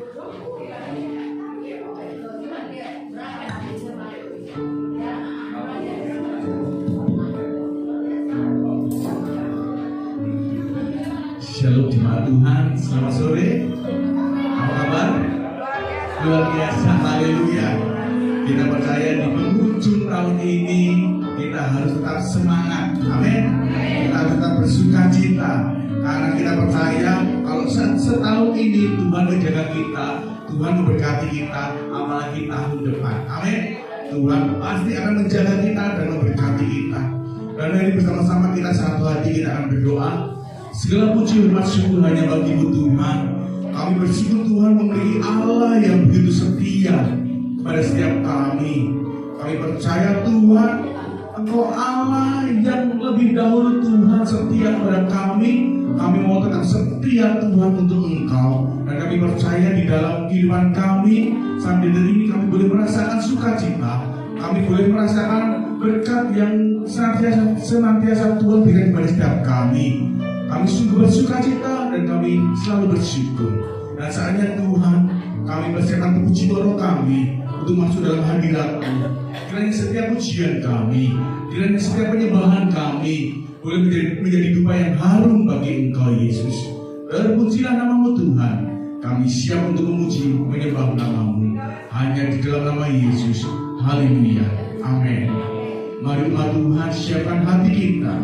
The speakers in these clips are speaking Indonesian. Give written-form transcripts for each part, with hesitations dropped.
Shalom jemaat Tuhan, selamat sore. Apa kabar? Luar biasa, haleluya. Kita percaya di penghujung tahun ini kita harus tetap semangat, amin. Kita harus tetap bersuka cita karena kita percaya kalau setahun ini Tuhan menjaga kita, Tuhan memberkati kita, apalagi tahun depan, amin. Tuhan pasti akan menjaga kita dan memberkati kita. Dan hari bersama-sama kita satu hati kita akan berdoa. Segala puji hormat syukur hanya bagimu Tuhan. Kami bersyukur Tuhan memiliki Allah yang begitu setia pada setiap kami. Kami percaya Tuhan, Engkau Allah yang lebih dahulu Tuhan setia pada kami. Kami mau tetap setia Tuhan untuk Engkau. Dan kami percaya di dalam kehidupan kami sampai detik ini kami boleh merasakan sukacita. Kami boleh merasakan berkat yang senantiasa Tuhan berikan kepada setiap kami. Kami sungguh bersuka cita dan kami selalu bersyukur. Dan saatnya Tuhan, kami persiapkan puji doa kami untuk masuk dalam hadirat-Mu. Kiranya setiap pujian kami, kiranya setiap penyembahan kami boleh menjadi dupa yang harum bagi Engkau Yesus. Terpujilah nama-Mu Tuhan. Kami siap untuk memuji, menyembah nama-Mu hanya di dalam nama Yesus. Haleluya. Amin. Mari umat Tuhan siapkan hati kita.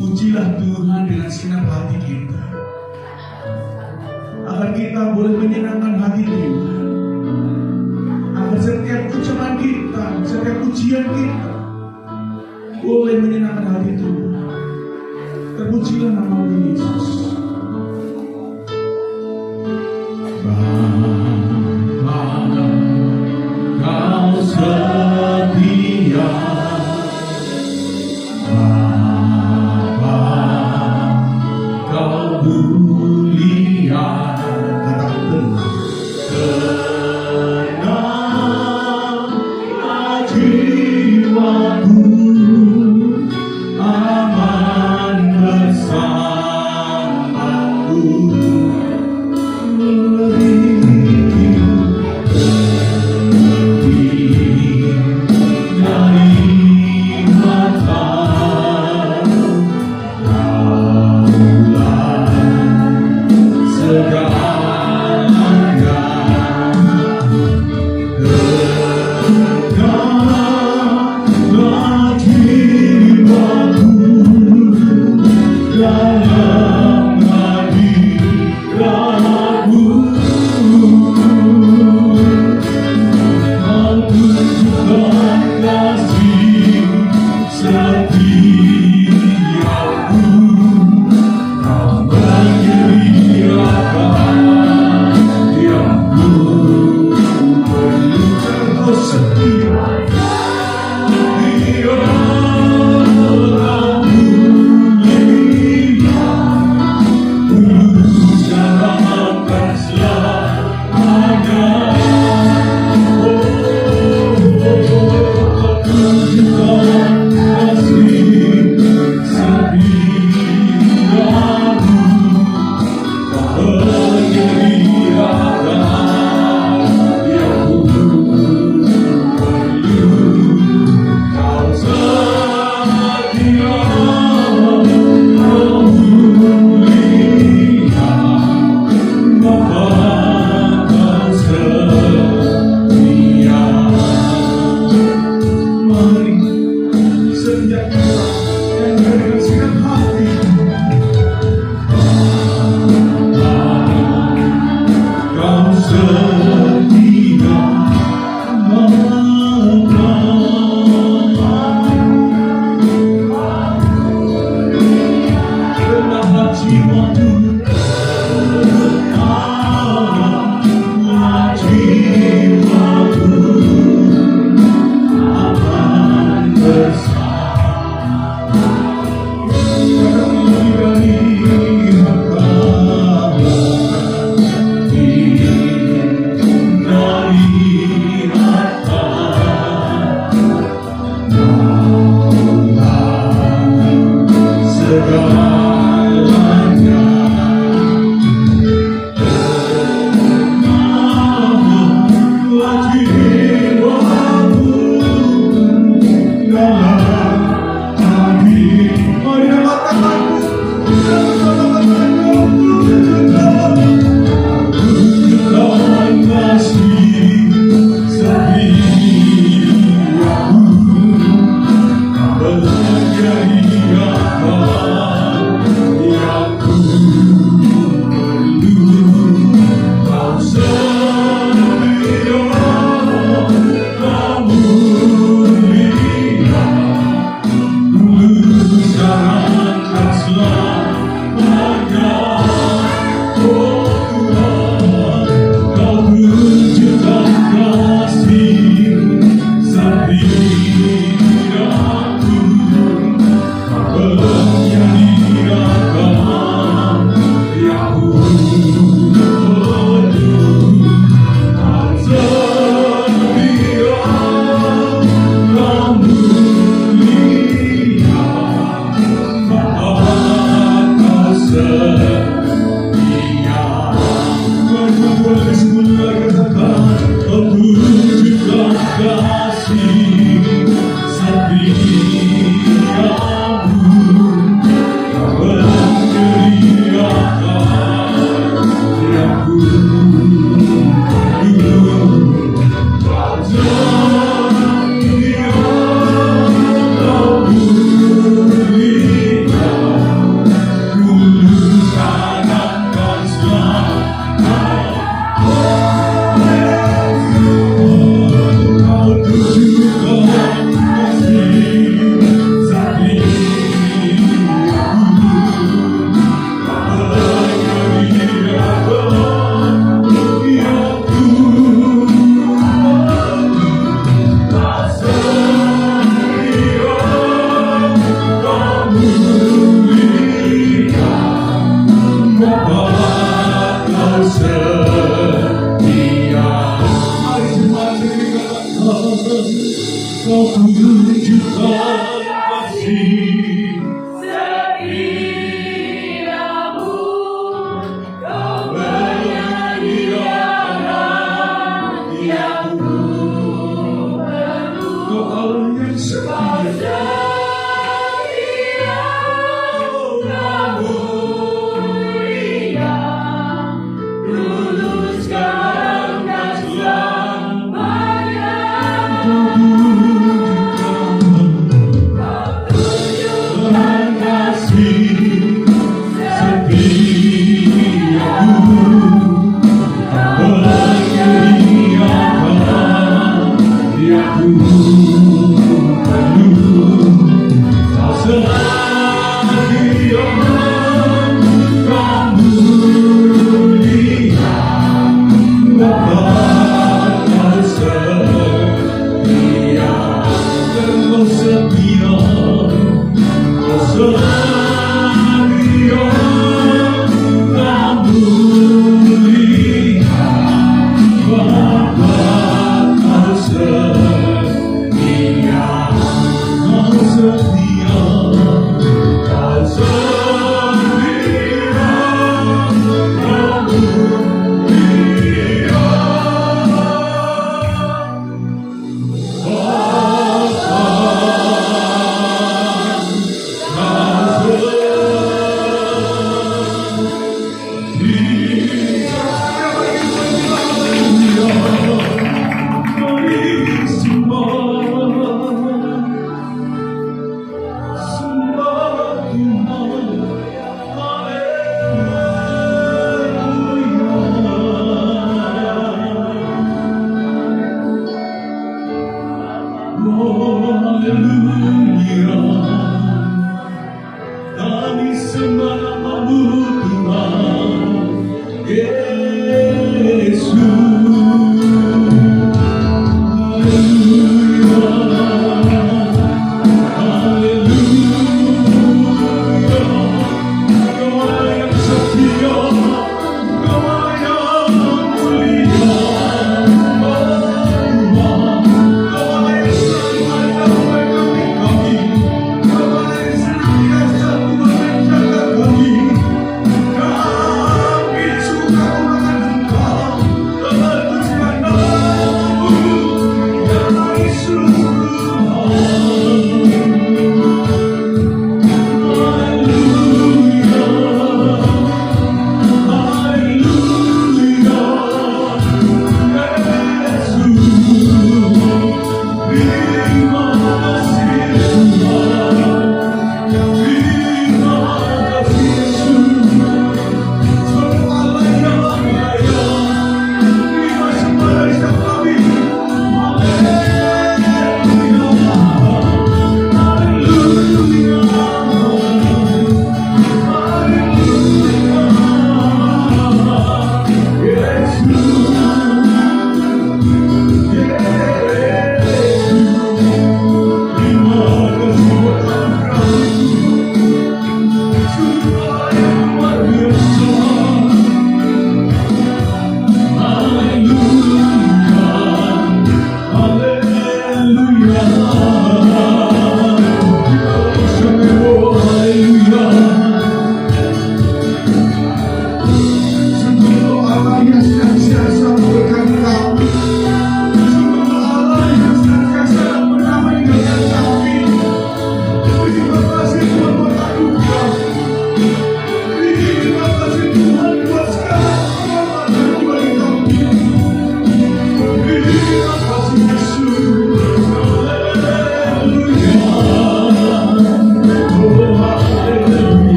Pujilah Tuhan dengan segenap hati kita, agar kita boleh menyenangkan hati Tuhan, agar setiap ucapan kita, setiap pujian kita boleh menyenangkan hati Tuhan. Terpujilah nama Yesus. Bapa, Kau setia. Mulia, tetap tenang jiwaku, aman bersama.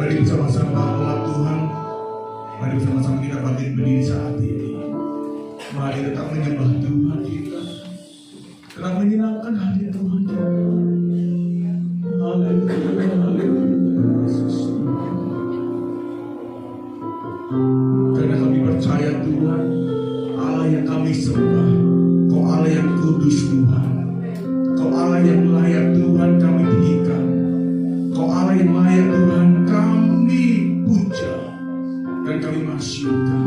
Mari bersama-sama umat Tuhan, mari bersama-sama kita bangkit berdiri saat ini. Mari tetap menyembah Tuhan kita, tetap menyenangkan hati Tuhan kita. Haleluya, haleluya, Yesus. Karena kami percaya Tuhan, Allah yang kami sembah, Kau Allah yang kudus Tuhan, Kau Allah yang layak Tuhan kami tinggikan, Kau Allah yang layak Tuhan kami puja dan kami masyurkan.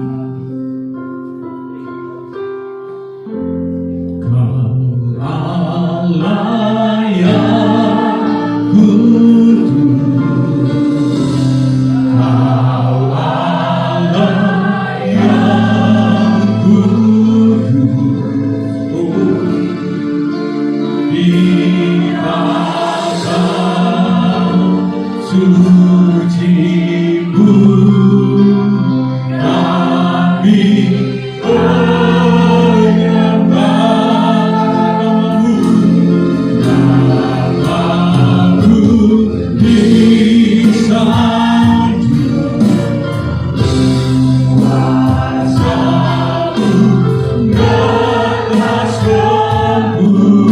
Kau Allah yang kudus, Kau Allah yang kudus, di suci-Mu kami menyembah-Mu, disanjung kuasa-Mu ngeras sempurna.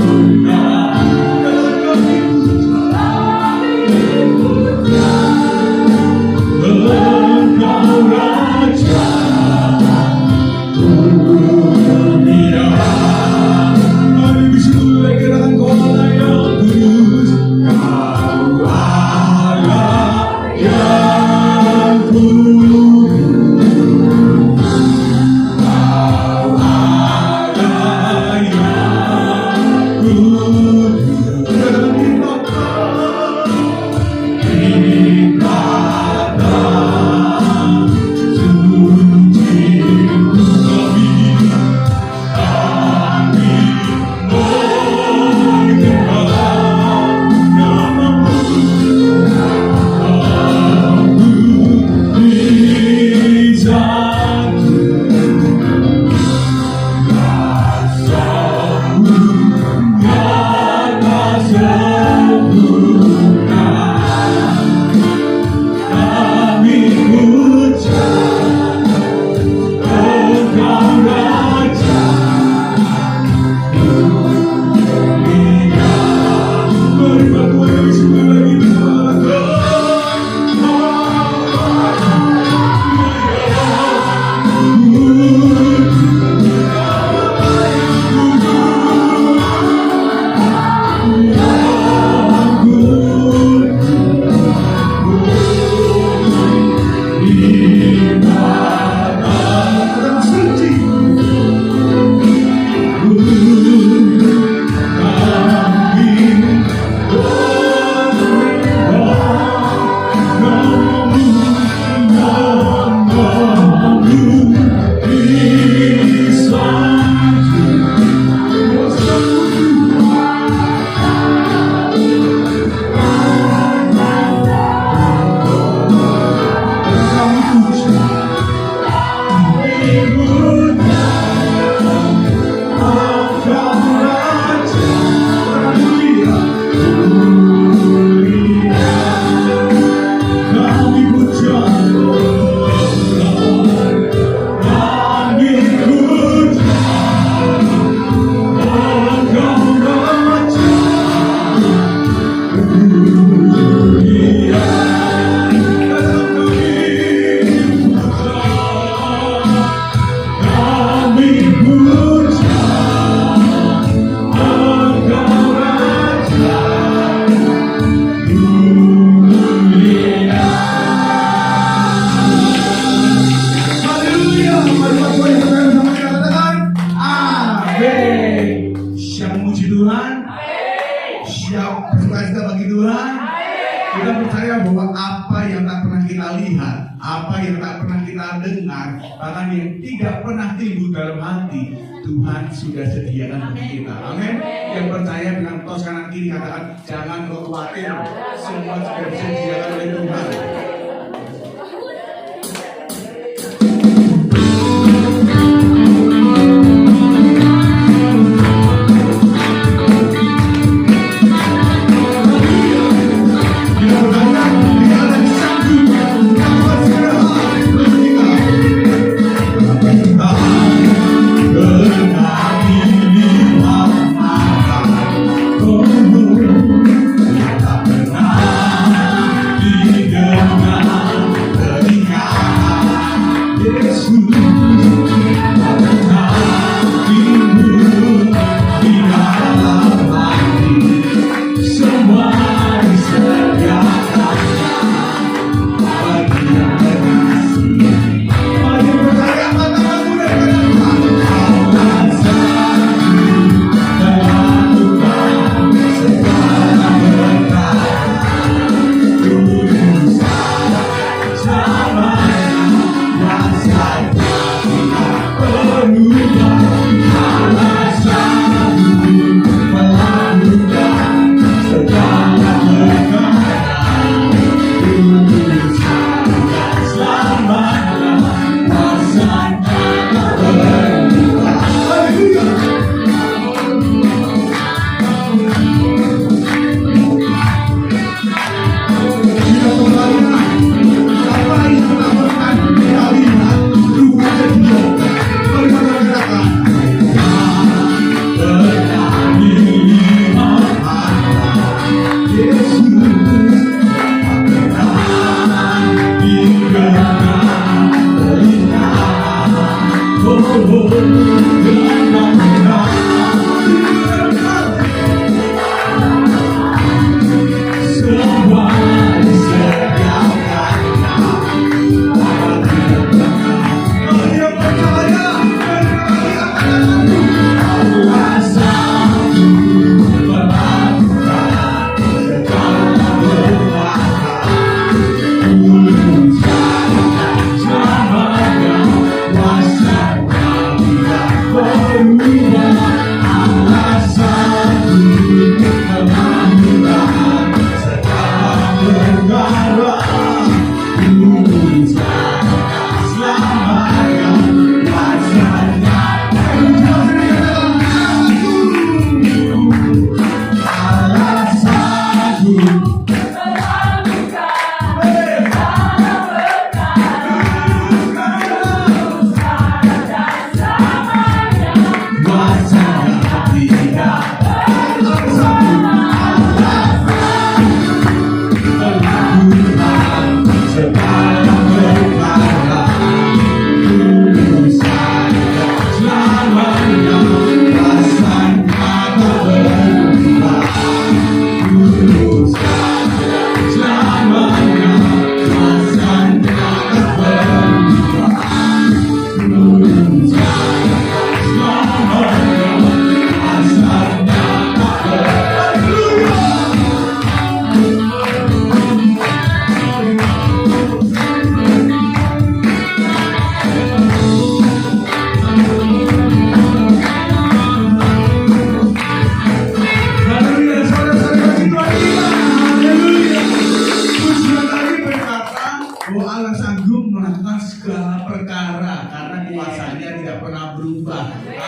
kita lihat, apa yang tak pernah kita dengar, bahkan yang tidak pernah timbul dalam hati, Tuhan sudah sediakan bagi kita. Amin. Yang percaya dengan tos kanan kiri katakan, jangan kau khawatir, semua sudah disediakan oleh Tuhan.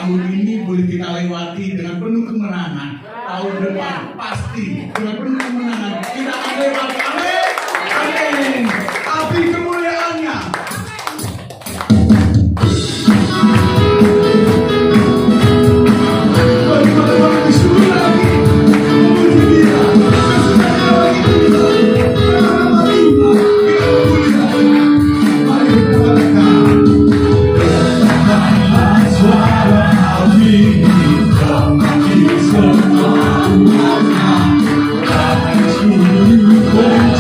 tahun ini boleh kita lewati dengan penuh kemenangan. Tahun depan pasti dengan penuh kemenangan kita akan lewati. Amin. Amin. Api kemuliaannya. Oh,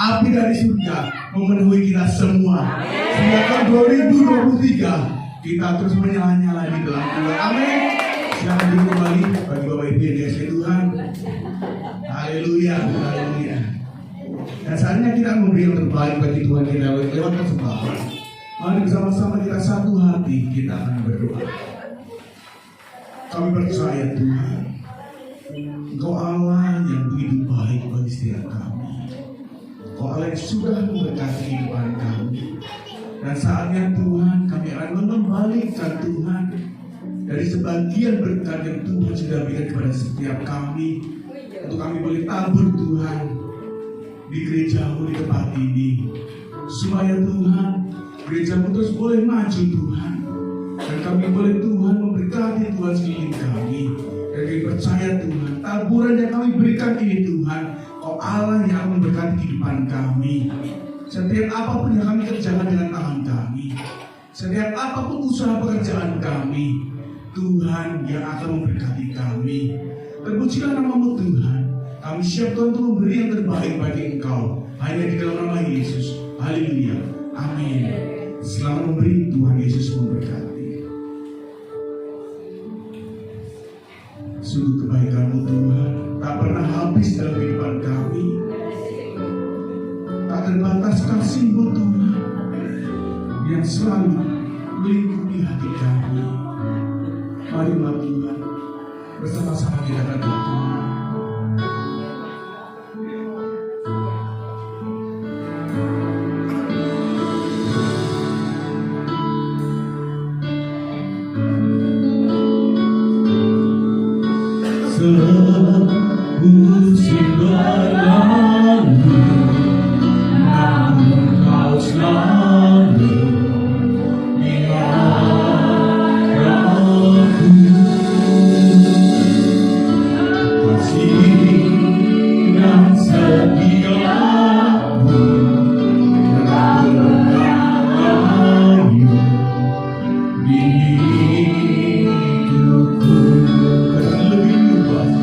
Api dari surga memenuhi kita semua. Sehingga tahun 2023 kita terus menyala-nyala di dalam Tuhan. Amin. Silakan duduk kembali bagi Bapak Ibu yang dikasihi Tuhan. Haleluya, haleluya. Dan saatnya kita memberi yang terbaik bagi Tuhan kita lewat persembahan. Mari bersama-sama kita satu hati kita akan berdoa. Kami percaya Tuhan, Engkau Allah yang begitu baik bagi setiap kami. Engkau Allah yang sudah memberkati kehidupan kami. Dan saatnya Tuhan kami akan mengembalikan Tuhan dari sebagian berkat yang Tuhan sudah berikan kepada setiap kami, untuk kami boleh tabur Tuhan di gerejamu di tempat ini, supaya Tuhan gerejamu terus boleh maju Tuhan, dan kami boleh Tuhan memberkati Tuhan sekeliling kami. Dan kami percaya Tuhan, taburan yang kami berikan ini Tuhan, Kau Allah yang akan memberkati kehidupan kami. Setiap apapun yang kami kerjakan dengan tangan kami, setiap apapun usaha pekerjaan kami, Tuhan yang akan memberkati kami. Terpujilah nama-Mu Tuhan. Kami siap Tuhan untuk memberi yang terbaik bagi Engkau, hanya di dalam nama Yesus. Haleluya, amin. Selamat memberi, Tuhan Yesus memberkati. Sungguh kebaikan-Mu Tuhan tak pernah habis dalam kehidupan kami. Tak terbatas kasih-Mu Tuhan yang selalu melingkupi hati kami. Marilah Tuhan, bersama-sama kita akan berdoa. Musim berlalu, namun Kau selalu ingatku. Kasih dan setiamu telah berlalu di hidupku. Lebih luas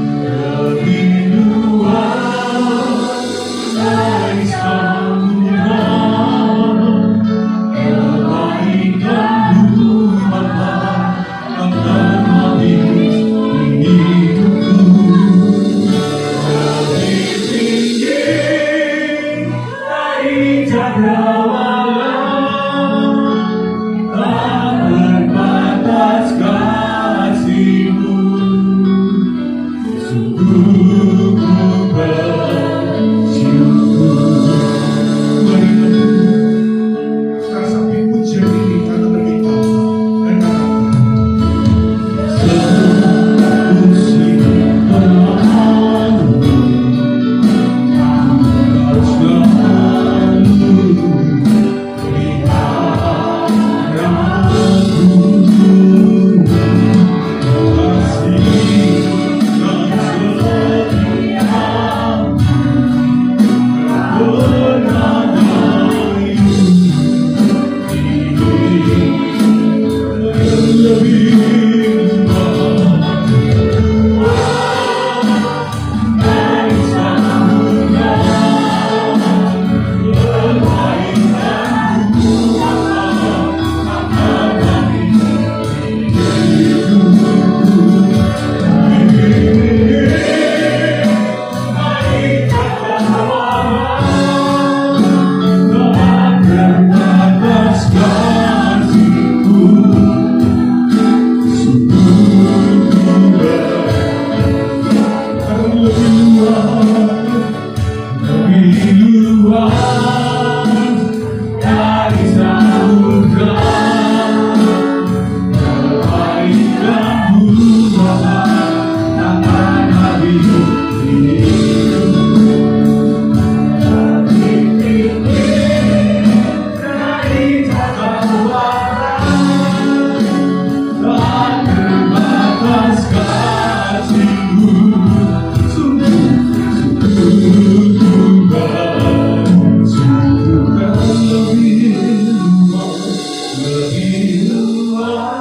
lebih luas.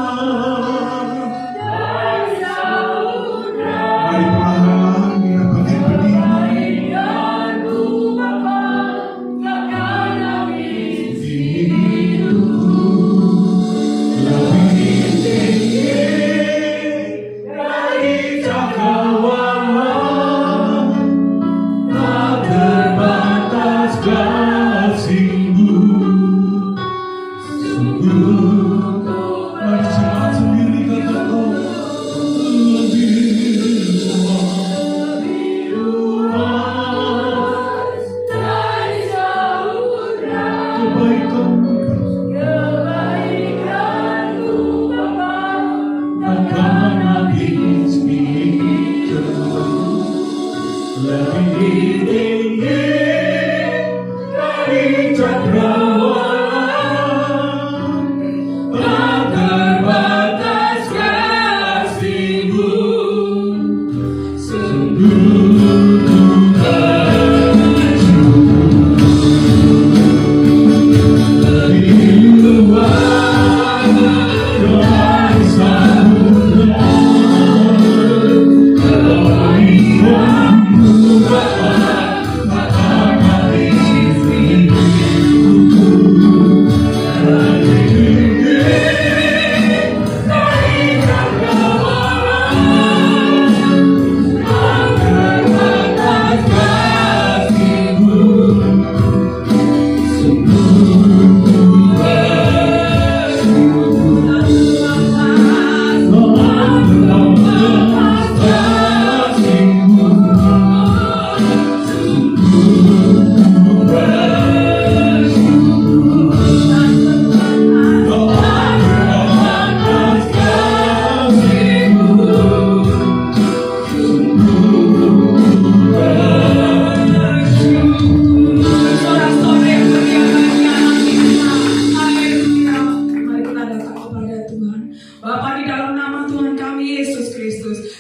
Mari perlahan-lahan kita bangkit berdiri.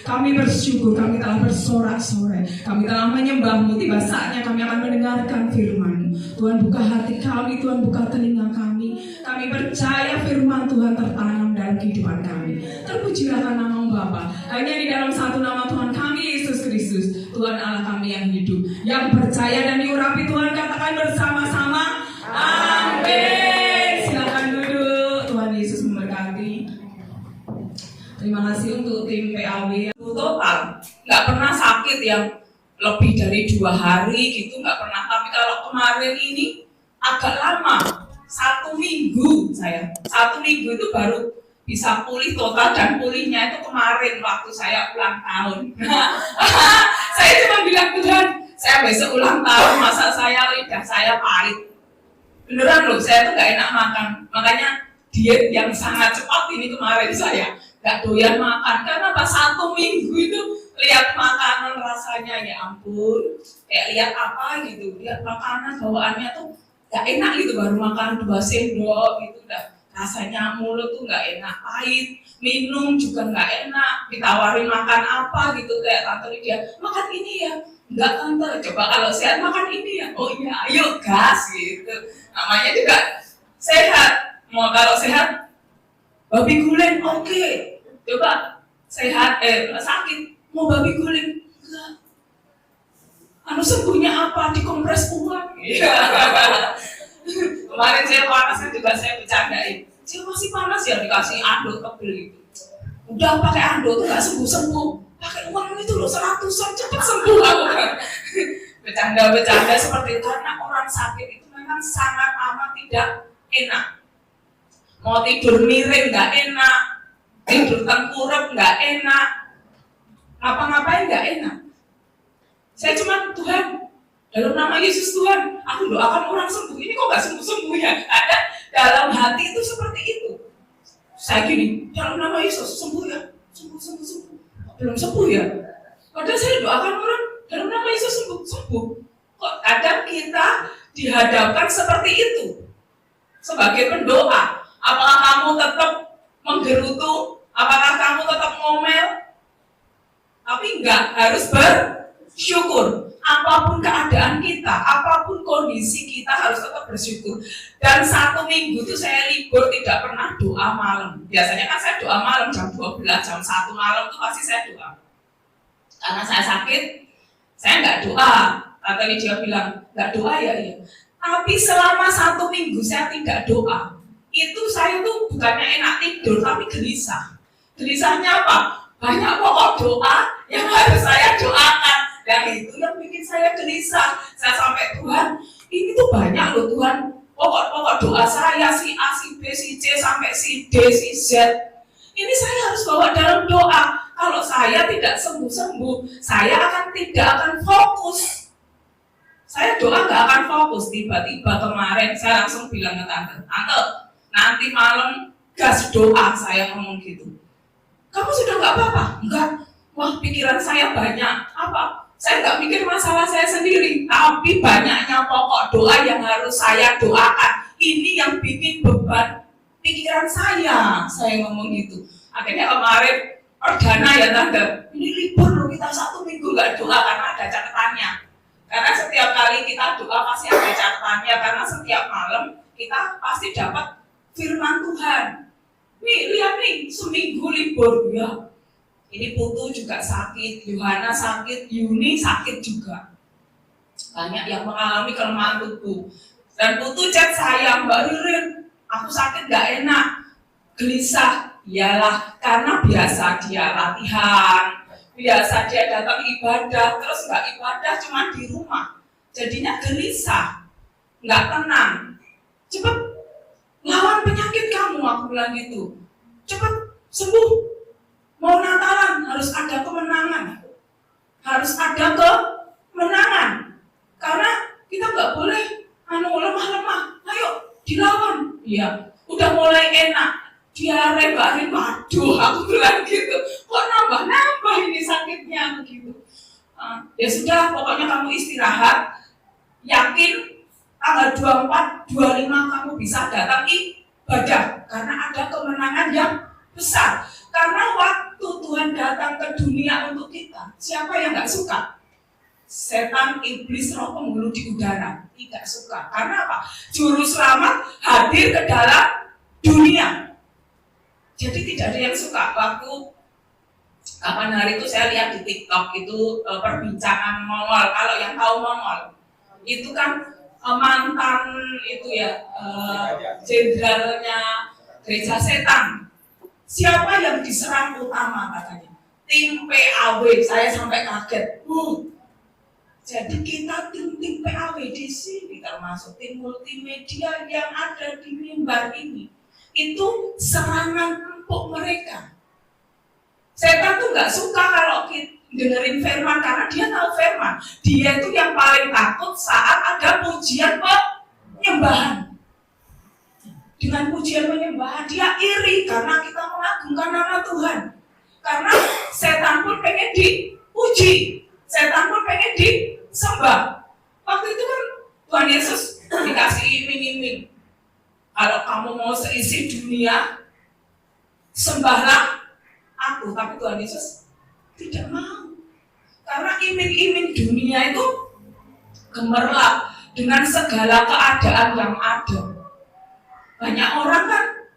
Kami bersyukur, kami telah bersorak-sorai, kami telah menyembah-Mu. Tiba saatnya kami akan mendengarkan firman-Mu. Tuhan, buka hati kami, Tuhan, buka telinga kami. Kami percaya firman Tuhan tertanam dalam kehidupan kami. Terpujilah nama-Mu Bapa. Hanya di dalam satu nama Tuhan kami, Yesus Kristus, Tuhan Allah kami yang hidup, yang percaya dan diurapi. Tuhan, katakan bersama-sama, amin. Silakan duduk. Tuhan Yesus memberkati. Terima kasih untuk tim PAW. Total nggak pernah sakit yang lebih dari 2 hari gitu, nggak pernah. Tapi kalau kemarin ini agak lama, 1 minggu saya. 1 minggu itu baru bisa pulih total, dan pulihnya itu kemarin waktu saya ulang tahun. Saya cuma bilang, Tuhan, saya besok ulang tahun, masa lidah saya pahit. Beneran loh, saya tuh nggak enak makan. Makanya diet yang sangat cepat ini kemarin saya nggak doyan makan. Karena pas 1 minggu itu lihat makanan rasanya, ya ampun, kayak lihat apa gitu, lihat makanan bawaannya tuh nggak enak gitu, baru makan 2 sendok gitu udah rasanya mulut tuh nggak enak, pahit. Minum juga nggak enak, ditawarin makan apa gitu, kayak tante Lydia, makan ini ya, nggak tante, coba kalau sehat makan ini ya, oh iya ayo gas gitu. Namanya juga sehat. Mau kalau sehat babi guling, oke. Coba sehat, sakit, mau babi guling, enggak. Sembuhnya apa? Dikompres uang. Kemarin saya panasnya juga saya bercandain. Saya masih panas ya, dikasih anduk tebel gitu. Udah pakai anduk tuh nggak sembuh-sembuh. Pakai uang itu loh 100-an cepat sembuh aku. Bercanda-bercanda seperti itu, karena orang sakit itu memang sangat amat tidak enak. Mau tidur miring nggak enak, tidur tengkurap nggak enak, ngapa-ngapain nggak enak. Saya cuma, Tuhan, dalam nama Yesus Tuhan, aku doakan orang sembuh. Ini kok nggak sembuh-sembuh ya? Ada dalam hati itu seperti itu. Saya gini, dalam nama Yesus sembuh ya, sembuh. Belum sembuh ya? Padahal saya doakan orang, dalam nama Yesus sembuh. Kok kadang kita dihadapkan seperti itu sebagai pendoa. Apakah kamu tetap menggerutu? Apakah kamu tetap ngomel? Tapi enggak, harus bersyukur. apapun keadaan kita, apapun kondisi kita harus tetap bersyukur. Dan 1 minggu itu saya libur tidak pernah doa malam. Biasanya kan saya doa malam jam 12, jam 1 malam itu pasti saya doa. Karena saya sakit, saya nggak doa. Tante Lydia bilang, nggak doa ya iya. Tapi selama 1 minggu saya tidak doa. Itu saya tuh bukannya enak tidur, tapi gelisah. Gelisahnya apa? Banyak pokok doa yang harus saya doakan. Dan itu yang bikin saya gelisah. Saya sampai, Tuhan, ini tuh banyak loh Tuhan. Pokok-pokok doa saya, si A, si B, si C, sampai si D, si Z. Ini saya harus bawa dalam doa. Kalau saya tidak sembuh-sembuh, saya tidak akan fokus. Saya doa nggak akan fokus. Tiba-tiba kemarin saya langsung bilang ke Tante, nanti malam gas doa, saya ngomong gitu. Kamu sudah nggak apa-apa? Enggak. Wah, pikiran saya banyak. Apa? Saya nggak mikir masalah saya sendiri, tapi banyaknya pokok doa yang harus saya doakan. Ini yang bikin beban pikiran saya ngomong gitu. Akhirnya kemarin perdana ya Tante, ini libur loh, kita 1 minggu nggak doa karena ada catatannya. Karena setiap kali kita doa pasti ada catatannya, karena setiap malam kita pasti dapat firman Tuhan. Nih, lihat nih, seminggu libur ya. Ini Putu juga sakit, Yohana sakit, Yuni sakit juga. Banyak yang mengalami kelemahan tubuh. Dan Putu chat saya, Mbak Ririn, aku sakit gak enak, gelisah. Iyalah, karena biasa dia latihan, biasa dia datang ibadah, terus gak ibadah cuma di rumah. Jadinya gelisah, gak tenang. Cepet lawan penyakit kamu, aku bilang gitu. Cepet sembuh. Mau Natalan harus ada kemenangan, harus ada kemenangan, karena kita nggak boleh lemah-lemah. Ayo dilawan, iya. Udah mulai enak, diare Mbak Rin, waduh, aku bilang gitu. Kok nambah ini sakitnya begitu? Ya sudah, pokoknya kamu istirahat. Yakin tanggal 24, 25 kamu bisa datang ibadah, karena ada kemenangan yang besar. Karena waktu Tuhan datang ke dunia untuk kita, siapa yang gak suka? Setan, iblis, roh penghulu di udara tidak suka. Karena apa? Juru selamat hadir ke dalam dunia. Jadi tidak ada yang suka. Waktu kapan hari itu saya lihat di TikTok itu perbincangan Mongol. Kalau yang tahu Mongol, itu kan mantan itu ya jenderalnya gereja setan. Siapa yang diserang utama katanya? Tim PAW, saya sampai kaget. Jadi kita tim PAW di sini termasuk tim multimedia yang ada di mimbar ini. Itu serangan empuk mereka. Setan tuh nggak suka kalau kita dengerin firman karena dia tahu firman. Dia itu yang paling takut saat ada pujian penyembahan. Dengan pujian penyembahan dia iri karena kita mengagungkan nama Tuhan. Karena setan pun pengen dipuji, setan pun pengen disembah. Waktu itu kan Tuhan Yesus dikasih iming-iming. Kalau kamu mau seisi dunia, sembahlah aku. Tapi Tuhan Yesus tidak mau. Karena iming-iming dunia itu gemerlap dengan segala keadaan yang ada. Banyak orang kan,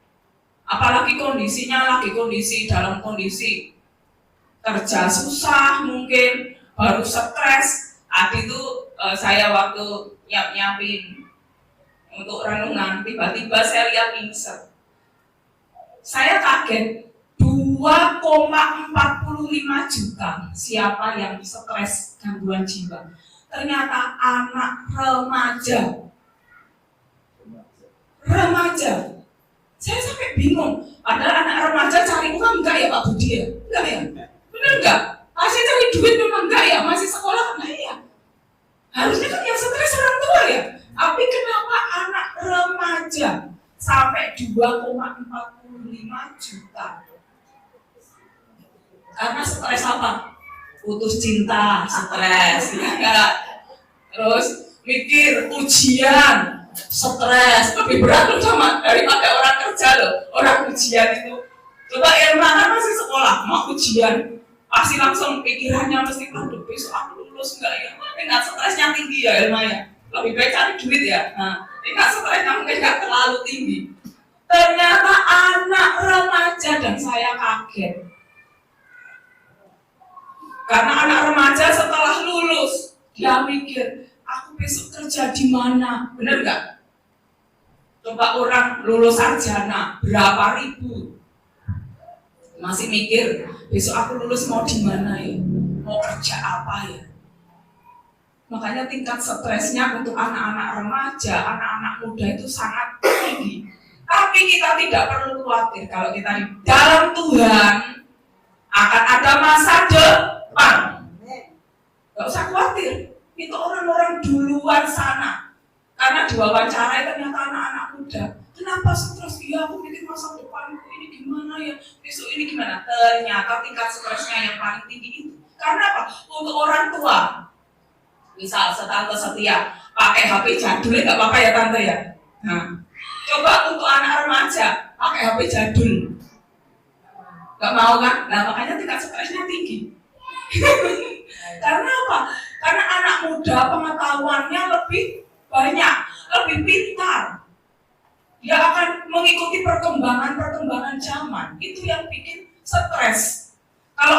apalagi kondisinya dalam kondisi kerja susah mungkin, baru stres. Tadi itu saya waktu nyiapin untuk renungan, tiba-tiba saya lihat insert. Saya kaget, 2,45 juta siapa yang stres gangguan jiwa. Ternyata anak remaja. Saya sampai bingung. Padahal anak remaja cari uang enggak ya Pak Budi ya? Enggak ya? Benar enggak? Masih cari duit memang enggak ya? Masih sekolah enggak ya? Harusnya kan yang stres orang tua ya. Tapi kenapa anak remaja sampai 2,45 juta? Karena stres apa? Putus cinta, stres, ya enggak? Terus mikir ujian, stres, lebih berat loh sama daripada orang kerja loh. Orang ujian itu, coba Irma kan masih sekolah, mau ujian, pasti langsung pikirannya mesti, aduh besok aku lulus enggak ya? Tingkat stresnya tinggi ya ilmunya. Lebih baik cari duit ya. Nah, tingkat stresnya mungkin nggak terlalu tinggi. Ternyata anak remaja, dan saya kaget. Karena anak remaja setelah lulus, dia mikir, aku besok kerja di mana? Bener nggak? Coba orang lulus sarjana, berapa ribu? Masih mikir, besok aku lulus mau di mana ya? Mau kerja apa ya? Makanya tingkat stresnya untuk anak-anak remaja, anak-anak muda itu sangat tinggi. Tapi kita tidak perlu khawatir kalau kita di dalam Tuhan akan ada masa depan. Gak usah khawatir, itu orang-orang duluan sana. Karena diwawancarai ternyata anak-anak muda. Kenapa stres? Iya, aku mikir masa depanku ini gimana ya, besok ini gimana? Ternyata tingkat stresnya yang paling tinggi itu. Karena apa? Untuk orang tua. Misal tante setia pakai HP jadul, nggak apa-apa ya tante ya. Nah, coba untuk anak remaja pakai HP jadul, nggak mau kan? Nah makanya tingkat stresnya tinggi. Karena apa? Karena anak muda pengetahuannya lebih banyak, lebih pintar. Dia akan mengikuti perkembangan zaman. Itu yang bikin stres. Kalau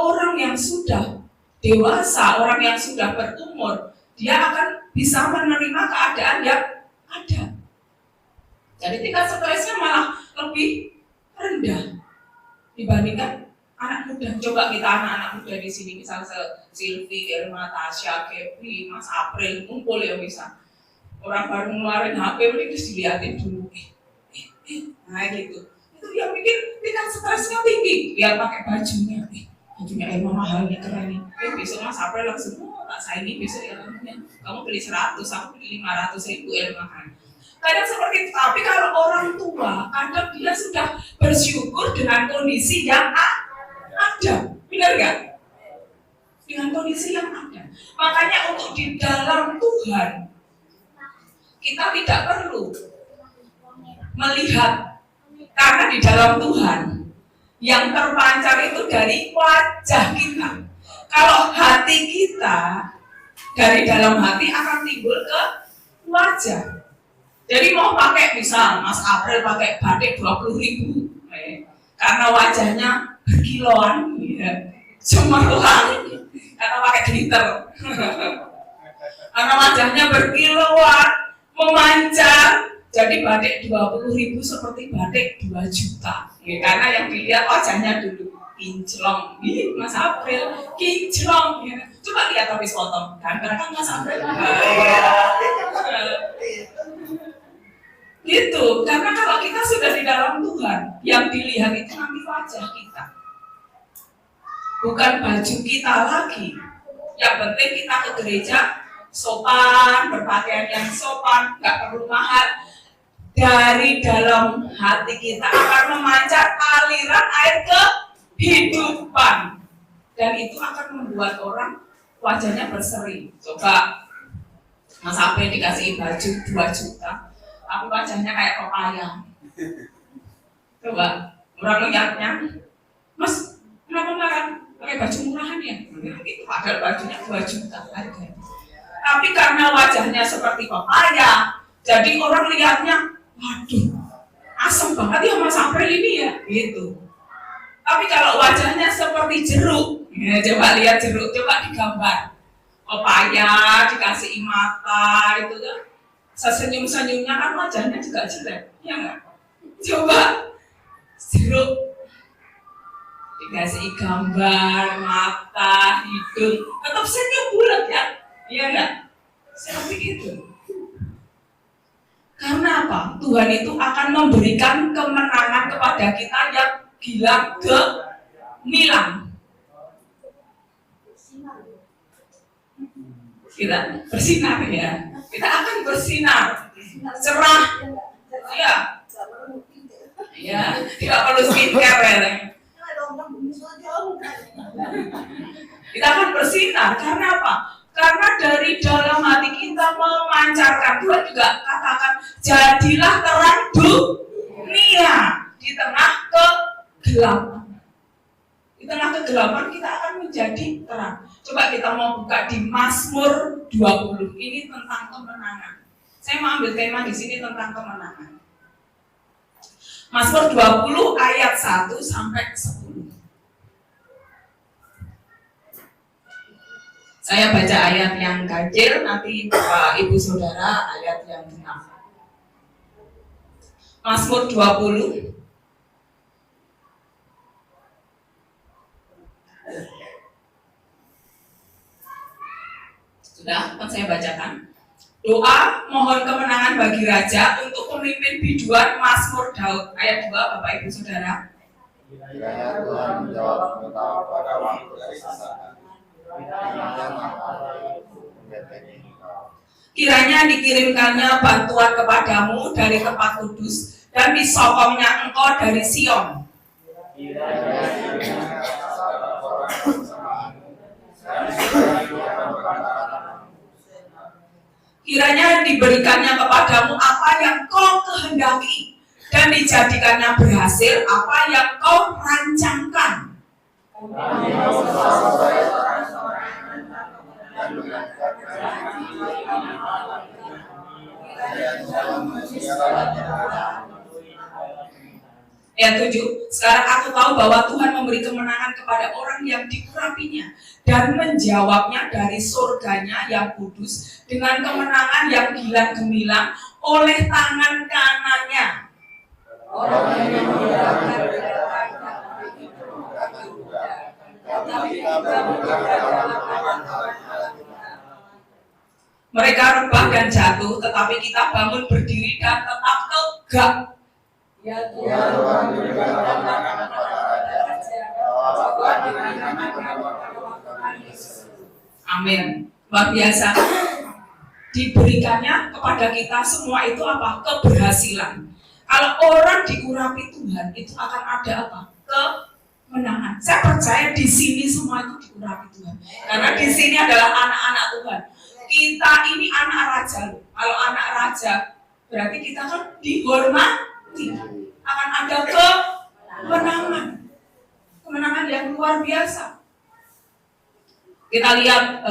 orang yang sudah dewasa, orang yang sudah berumur, dia akan bisa menerima keadaan yang ada. Jadi tingkat stresnya malah lebih rendah dibandingkan anak muda. Coba kita anak-anak muda di sini, misalnya Silvi, Elma, Tasya, Kepri, Mas April, kumpul ya misal. Orang baru ngeluarin HP, mending terus dilihatin dulu. Nah gitu. Itu yang bikin tingkat stresnya tinggi. Lihat pakai bajunya. Bajunya Elma mahal nih, keren nih. Besok Mas April langsung, tak saingi besok ya kamu beli 100, aku beli 500.000 Elma kan. Kadang seperti itu. Tapi kalau orang tua, kadang dia sudah bersyukur dengan kondisi yang ada. Benar nggak? Dengan kondisi yang ada. Makanya untuk di dalam Tuhan, kita tidak perlu melihat, karena di dalam Tuhan yang terpancar itu dari wajah kita. Kalau hati kita, dari dalam hati akan timbul ke wajah. Jadi mau pakai, misal Mas April pakai batik 20.000, karena wajahnya berkilauan, ya, cemerlang, karena pakai glitter, karena wajahnya berkilauan, memancar, jadi batik 20.000 seperti batik 2 juta, ya, karena yang dilihat wajahnya dulu kinclong. Mas April kinclong, ya. Coba lihat habis foto, gambar kan Mas April. Gitu, karena kalau kita sudah di dalam Tuhan, yang dilihat itu nanti wajah kita, bukan baju kita lagi. Yang penting kita ke gereja sopan, berpakaian yang sopan, nggak perlu mahal. Dari dalam hati kita akan memancar aliran air kehidupan, dan itu akan membuat orang wajahnya berseri. Coba Mas April dikasih baju 2 juta, tapi wajahnya kayak pepaya. Coba orang lihatnya, Mas, kenapa marah? Pakai baju murahan ya? Itu padahal bajunya 2 juta harganya. Tapi karena wajahnya seperti pepaya, jadi orang lihatnya, waduh, asem banget ya Mas April ini ya, gitu. Tapi kalau wajahnya seperti jeruk, ya, coba lihat jeruk, coba digambar. Pepaya dikasih mata, itu kan. Sesenyum-senyumnya kan wajahnya juga jelek, ya nggak? Coba jeruk dikasih gambar mata, hidung, tetap senyum bulat ya, iya nggak? Seperti itu. Karena apa? Tuhan itu akan memberikan kemenangan kepada kita yang gila gemilang. Kita bersinar ya. Kita akan bersinar, cerah, ya, ya, tidak perlu skincare ya. Kita akan bersinar, karena apa? Karena dari dalam hati kita memancarkan. Tuhan juga katakan, jadilah terang dunia di tengah kegelapan. Di tengah kegelapan ke-8 kita akan menjadi terang. Coba kita mau buka di Mazmur 20. Ini tentang kemenangan. Saya mau ambil tema di sini tentang kemenangan. Mazmur 20 ayat 1 sampai 10. Saya baca ayat yang ganjil, nanti Bapak Ibu Saudara ayat yang genap. Mazmur 20 sudah, akan saya bacakan. Doa mohon kemenangan bagi Raja untuk pemimpin biduan Mazmur Daud. Ayat 2, Bapak Ibu Saudara. Kiranya Tuhan menjawab engkau pada waktu kesesakan. Kiranya dikirimkannya bantuan kepadamu dari tempat kudus dan disokongnya engkau dari Sion. Kiranya diberikannya kepadamu apa yang kau kehendaki dan dijadikannya berhasil apa yang kau rancangkan. Ayat 7, sekarang aku tahu bahwa Tuhan memberi kemenangan kepada orang yang diurapinya dan menjawabnya dari surganya yang kudus dengan kemenangan yang gilang gemilang oleh tangan kanannya. Mereka rebah dan jatuh, tetapi kita bangun berdiri dan tetap tegak. Ya Tuhan, amin. Luar biasa. Diberikannya kepada kita semua itu apa? Keberhasilan. Kalau orang diurapi Tuhan, itu akan ada apa? Kemenangan. Saya percaya di sini semua itu diurapi Tuhan. Karena di sini adalah anak-anak Tuhan. Kita ini anak raja. Kalau anak raja, berarti kita kan dihormati. Akan ada kemenangan. Kemenangan yang luar biasa. Kita lihat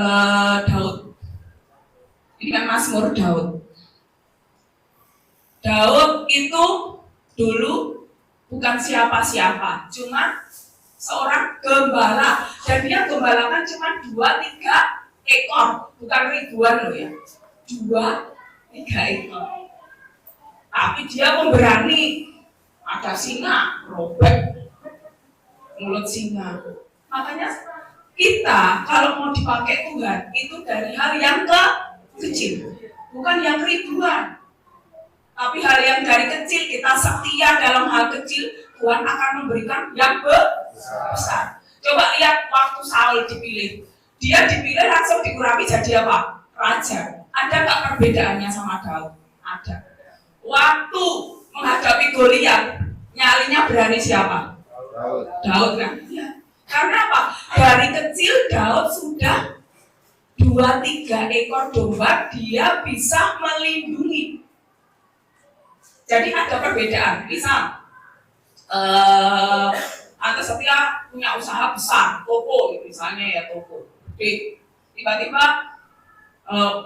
Daud. Ini kan Mazmur Daud. Daud itu dulu bukan siapa-siapa, cuma seorang gembala. Dan dia gembalakan cuma 2-3 ekor, bukan ribuan loh ya. 2-3 ekor. Tapi dia pemberani. Ada singa, robek mulut singa. Makanya kita kalau mau dipakai Tuhan itu dari hal yang kecil, bukan yang ribuan. Tapi hal yang dari kecil, kita setia dalam hal kecil, Tuhan akan memberikan yang besar. Coba lihat waktu Saul dipilih. Dia dipilih langsung diurapi jadi apa? Raja. Ada nggak perbedaannya sama Daud? Ada. Waktu menghadapi Goliat, nyalinya berani siapa? Daud kan? Ya. Karena apa? Dari kecil Daud sudah 2-3 ekor domba, dia bisa melindungi. Jadi ada perbedaan. Misal, Anda setia punya usaha besar, toko misalnya ya toko. Tiba-tiba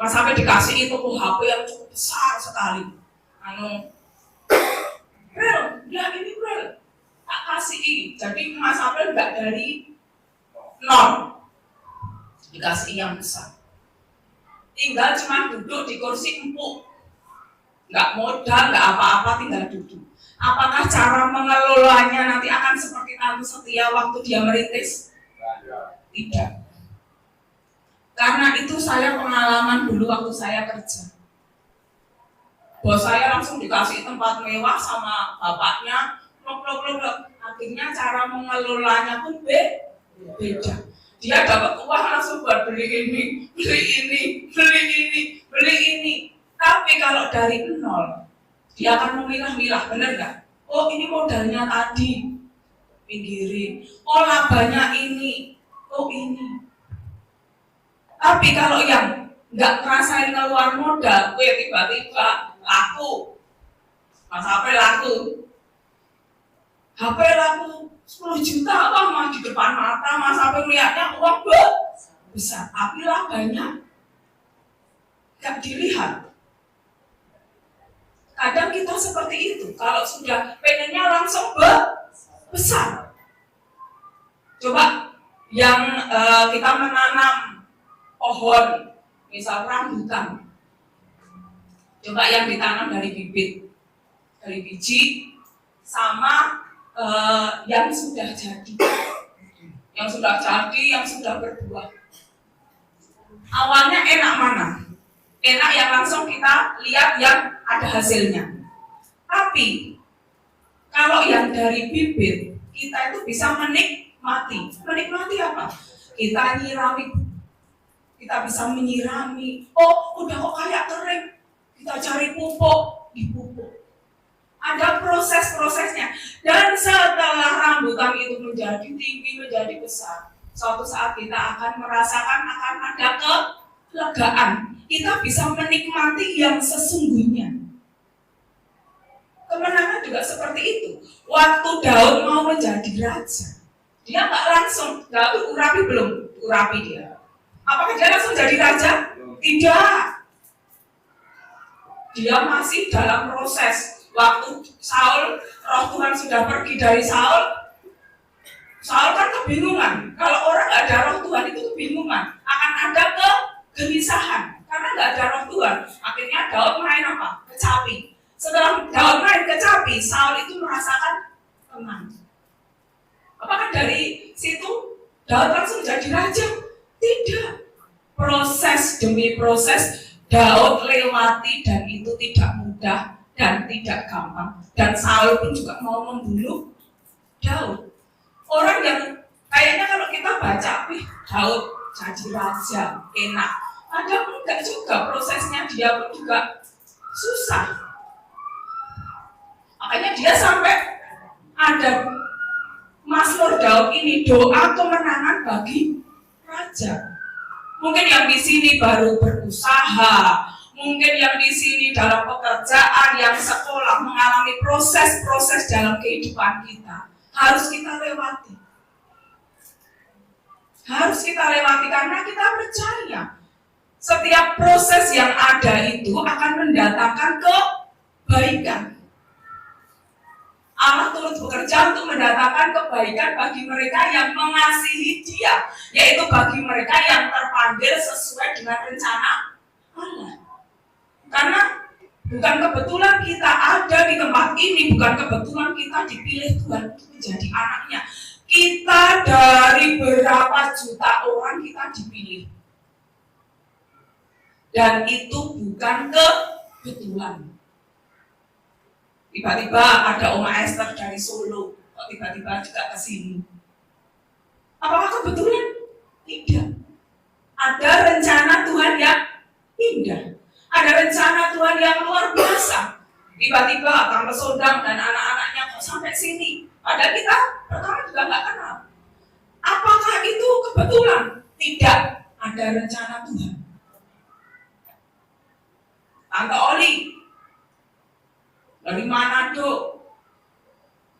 Mas sampai dikasih toko HP yang cukup besar sekali. Brel, ya ini Brel, tak kasih ini. Jadi Mas Apel nggak dari 0, dikasih yang besar. Tinggal cuma duduk di kursi empuk, nggak modal, nggak apa-apa, tinggal duduk. Apakah cara mengelolanya nanti akan seperti Tante Setia waktu dia merintis? Tidak. Karena itu saya pengalaman dulu waktu saya kerja. Bos saya langsung dikasih tempat mewah sama bapaknya, blok. Akhirnya cara mengelolanya pun beda. Dia dapat uang langsung buat beli ini. Tapi kalau dari 0, dia akan memilah-milah, benar nggak? Oh ini modalnya tadi, pinggirin. Oh labanya ini, oh ini. Tapi kalau yang nggak ngerasain keluar modal, tiba-tiba laku, Mas Apel laku. HP laku 10 juta, wah mah di depan mata, mas sampai melihatnya uang besar, tapi labanya gak dilihat. Kadang kita seperti itu, kalau sudah pengennya langsung besar. Coba yang kita menanam pohon, misal rambutan, coba yang ditanam dari bibit, dari biji, sama yang sudah jadi, yang sudah berbuah. Awalnya enak mana? Enak yang langsung kita lihat yang ada hasilnya. Tapi kalau yang dari bibit, kita itu bisa menikmati. Menikmati apa? Kita nyirami. Kita bisa menyirami. Oh, udah kok kayak kering. Kita cari pupuk, dipupuk. Ada proses-prosesnya. Dan setelah rambutan itu menjadi tinggi, menjadi besar, suatu saat kita akan merasakan akan ada kelegaan. Kita bisa menikmati yang sesungguhnya. Kemenangan juga seperti itu. Waktu Daud mau menjadi raja, dia nggak langsung, Daud urapi belum? Urapi dia. Apakah dia langsung jadi raja? Tidak. Dia masih dalam proses. Waktu Saul, roh Tuhan sudah pergi dari Saul, Saul kan kebingungan. Kalau orang nggak ada roh Tuhan itu kebingungan, akan ada kegelisahan karena nggak ada roh Tuhan. Akhirnya Daud main apa? Kecapi. Setelah Daud main kecapi, Saul itu merasakan tenang. Apakah dari situ Daud langsung jadi raja? Tidak. Proses demi proses Daud lewati, dan itu tidak mudah dan tidak gampang. Dan Saul pun juga mau membunuh Daud. Orang yang kayaknya kalau kita baca, wih Daud jadi raja, enak. Ada pun enggak juga, prosesnya dia pun juga susah. Makanya dia sampai ada Mazmur Daud ini, doa kemenangan bagi raja. Mungkin yang di sini baru berusaha, mungkin yang di sini dalam pekerjaan, yang sekolah, mengalami proses-proses dalam kehidupan kita. Harus kita lewati. Harus kita lewati karena kita percaya setiap proses yang ada itu akan mendatangkan kebaikan. Allah turut bekerja untuk mendatangkan kebaikan bagi mereka yang mengasihi Dia, yaitu bagi mereka yang terpanggil sesuai dengan rencana Allah. Karena bukan kebetulan kita ada di tempat ini, bukan kebetulan kita dipilih Tuhan untuk menjadi anaknya. Kita dari berapa juta orang kita dipilih. Dan itu bukan kebetulan. Tiba-tiba ada Oma Esther dari Solo, kok tiba-tiba juga ke sini. Apakah kebetulan? Tidak. Ada rencana Tuhan yang indah. Ada rencana Tuhan yang luar biasa. Tiba-tiba Tante Sodang dan anak-anaknya kok sampai sini. Padahal kita pertama juga nggak kenal. Apakah itu kebetulan? Tidak. Ada rencana Tuhan. Tante Oli dari Manado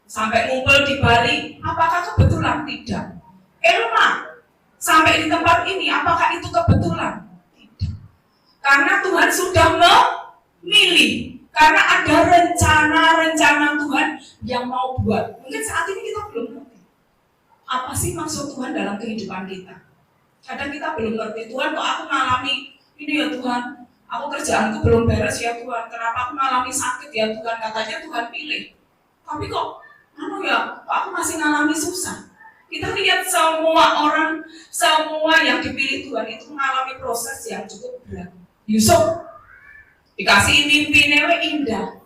sampai ngumpul di Bali, apakah kebetulan? Tidak. Elma sampai di tempat ini, apakah itu kebetulan? Tidak. Karena Tuhan sudah memilih, karena ada rencana-rencana Tuhan yang mau buat. Mungkin saat ini kita belum ngerti apa sih maksud Tuhan dalam kehidupan kita. Kadang kita belum ngerti, Tuhan kok aku mengalami ini ya Tuhan, aku kerjaanku belum beres ya Tuhan, kenapa aku mengalami sakit ya Tuhan, katanya Tuhan pilih. Tapi kok, kok aku masih mengalami susah. Kita lihat semua orang, semua yang dipilih Tuhan itu mengalami proses yang cukup berat. Yusuf, dikasih mimpi newe indah.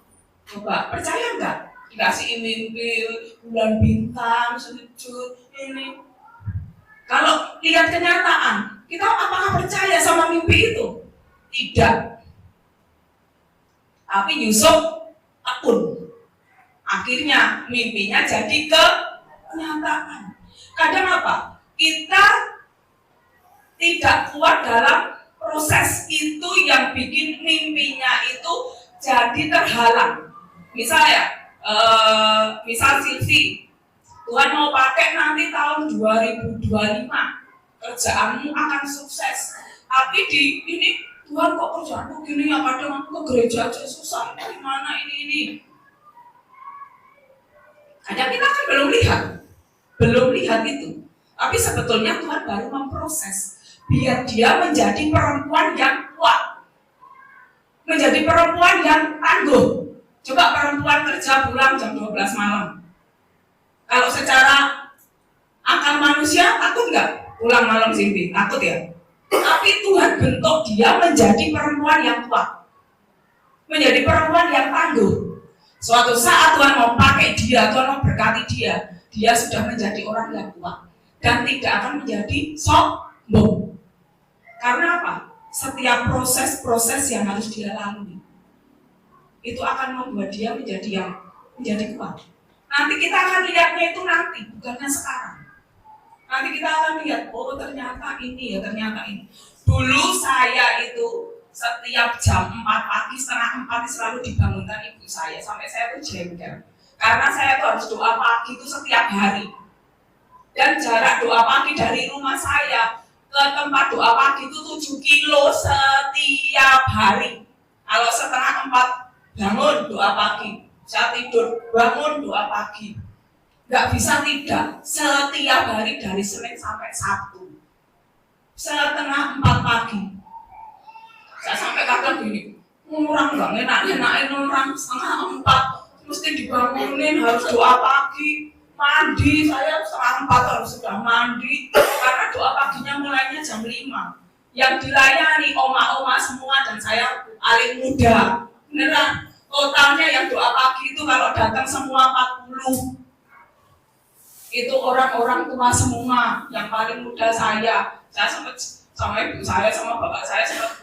Coba, percaya nggak? Dikasih mimpi bulan bintang, sujud, ini. Kalau lihat kenyataan, kita apakah percaya sama mimpi itu? Tidak. Tapi Yusuf akun. Akhirnya mimpinya jadi kenyataan. Kadang apa? Kita tidak kuat dalam proses itu yang bikin mimpinya itu jadi terhalang. Misal ya, misal Silvi, Tuhan mau pakai nanti tahun 2025, kerjaanmu akan sukses. Tapi di ini Tuhan kok kerjaanku gini ya, kadang aku ke gereja aja susah, gimana ini. Kadang kita kan belum lihat itu. Tapi sebetulnya Tuhan baru memproses biar dia menjadi perempuan yang kuat, menjadi perempuan yang tangguh. Coba perempuan kerja pulang jam 12 malam. Kalau secara akal manusia takut nggak pulang malam Silvi? Takut ya. Tapi Tuhan bentuk dia menjadi perempuan yang kuat, menjadi perempuan yang tangguh. Suatu saat Tuhan mau pakai dia, Tuhan mau berkati dia sudah menjadi orang yang kuat dan tidak akan menjadi sombong. Karena apa? Setiap proses-proses yang harus dia lalui itu akan membuat dia menjadi kuat. Nanti kita akan lihatnya itu nanti, bukannya sekarang. Nanti kita akan lihat, oh ternyata ini ya, ternyata ini. Dulu saya itu setiap jam 4 pagi, setengah 4 selalu dibangunkan ibu saya. Sampai saya tuh jengkel. Karena saya tuh harus doa pagi itu setiap hari. Dan jarak doa pagi dari rumah saya ke tempat doa pagi itu 7 kilo setiap hari. Kalau setengah 4 bangun doa pagi, saya tidur, bangun doa pagi. Nggak bisa tidak, setiap hari dari Senin sampai Sabtu setengah 4 pagi. Saya sampai kadang gini, orang nggak enak-enakin orang setengah 4 mesti dibangunin, harus doa pagi, mandi. Saya setengah 4 harus sudah mandi karena doa paginya mulainya jam 5. Yang dilayani oma-oma semua dan saya paling muda. Beneran, totalnya yang doa pagi itu kalau datang semua 40. Itu orang-orang tua semua, yang paling muda saya sempat sama ibu saya, sama bapak saya sempat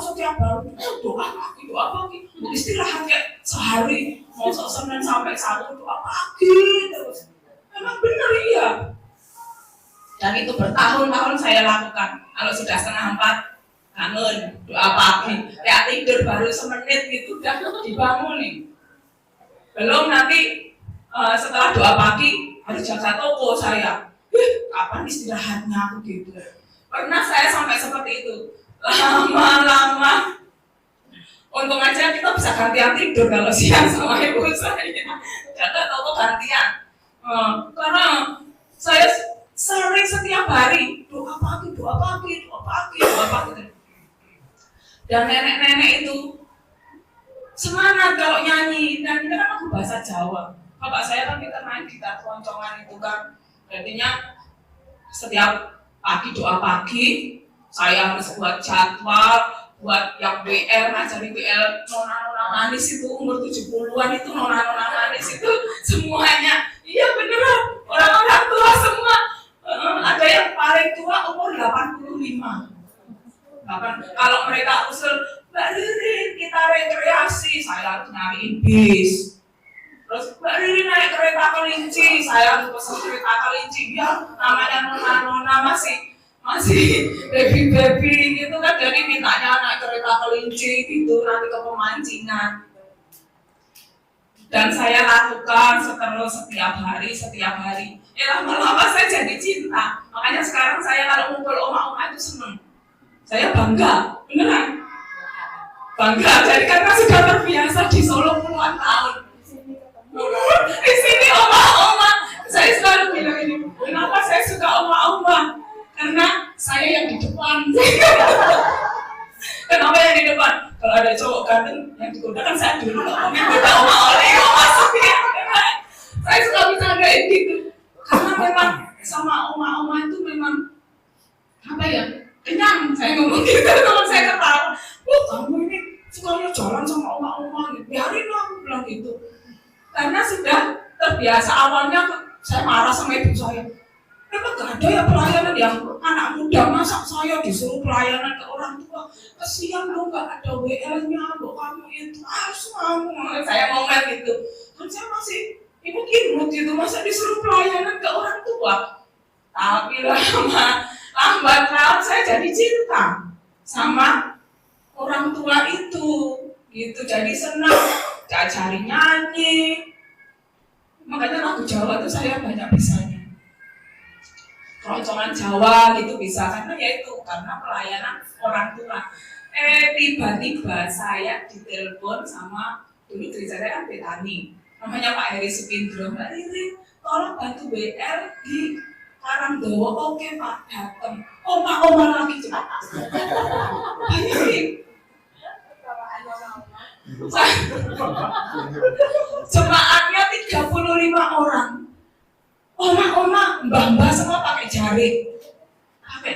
setiap hari doa pagi, istirahat kayak sehari, mau Senin sampai Sabtu doa pagi terus. Memang benar iya. Dan itu bertahun-tahun saya lakukan. Kalau sudah setengah 4 kangen doa pagi, kayak tidur baru semenit gitu udah dibangunin. Belum nanti setelah doa pagi harus jaga toko saya. Kapan istirahatnya aku gitu. Pernah saya sampai seperti itu. Lama-lama. Untung aja kita bisa gantian tidur kalau siang sama ibu saya. Jaga toko gantian. Karena saya sering setiap hari doa pagi. Dan nenek-nenek itu semangat kalau nyanyi. Dan kita kan lagu bahasa Jawa. Bapak saya kan kita main gitar keloncongan itu kan, jadinya setiap pagi doa pagi, saya harus buat jadwal, buat yang WL, ngajari WL, nona-nona manis itu umur 70-an itu nona-nona manis itu semuanya, iya beneran, orang-orang tua semua, ada yang paling tua umur 85. Kalau mereka usul, Mbak Ririn kita rekreasi, saya harus nyariin bis. Terus Mbak Riri naik kereta kelinci, saya harus pesen kereta kelinci, ya namanya nona-nona masih baby gitu kan, jadi mintanya naik kereta kelinci gitu nanti ke pemancingan. Dan saya lakukan setiap hari. Lama-lama saya jadi cinta. Makanya sekarang saya kalau ngumpul oma-oma itu seneng. Saya bangga, beneran bangga. Jadi karena sudah terbiasa di Solo puluhan tahun. Di sini oma-oma, saya selalu bilang ini, kenapa saya suka oma-oma? Karena saya yang di depan. Kenapa yang di depan? Kalau ada cowok ganteng yang digoda kan saya dulu, nggak mungkin goda oma oleh masuk ya. Saya suka bercandain gitu, karena memang sama oma-oma itu memang apa ya? Kenyang, saya ngomong gitu, teman saya ketawa. Kamu ini sukanya jalan sama oma-oma, biarin lah, aku bilang gitu. Karena sudah terbiasa, awalnya saya marah sama ibu saya. Kenapa gak ada ya pelayanan yang anak muda, masa saya disuruh pelayanan ke orang tua? Kesian dong gak ada WL-nya, loh kamu itu kamu. Saya ngomel gitu. Dan saya masih imut-imut gitu, masa disuruh pelayanan ke orang tua? Tapi lambat laun saya jadi cinta sama orang tua itu. Gitu, jadi senang. Diajari nyanyi, makanya lagu Jawa tuh saya banyak bisanya. Keroncongan Jawa gitu bisa, karena ya itu karena pelayanan orang tua. Tiba-tiba saya ditelepon sama dulu gereja saya kan Betani, namanya Pak Heri Supindro. Mbak Riri, tolong bantu WL di Karangdowo. Oke Pak, datang. Oma lagi cepat. Jemaatnya 35 orang. Oma, mbah-mbah semua pakai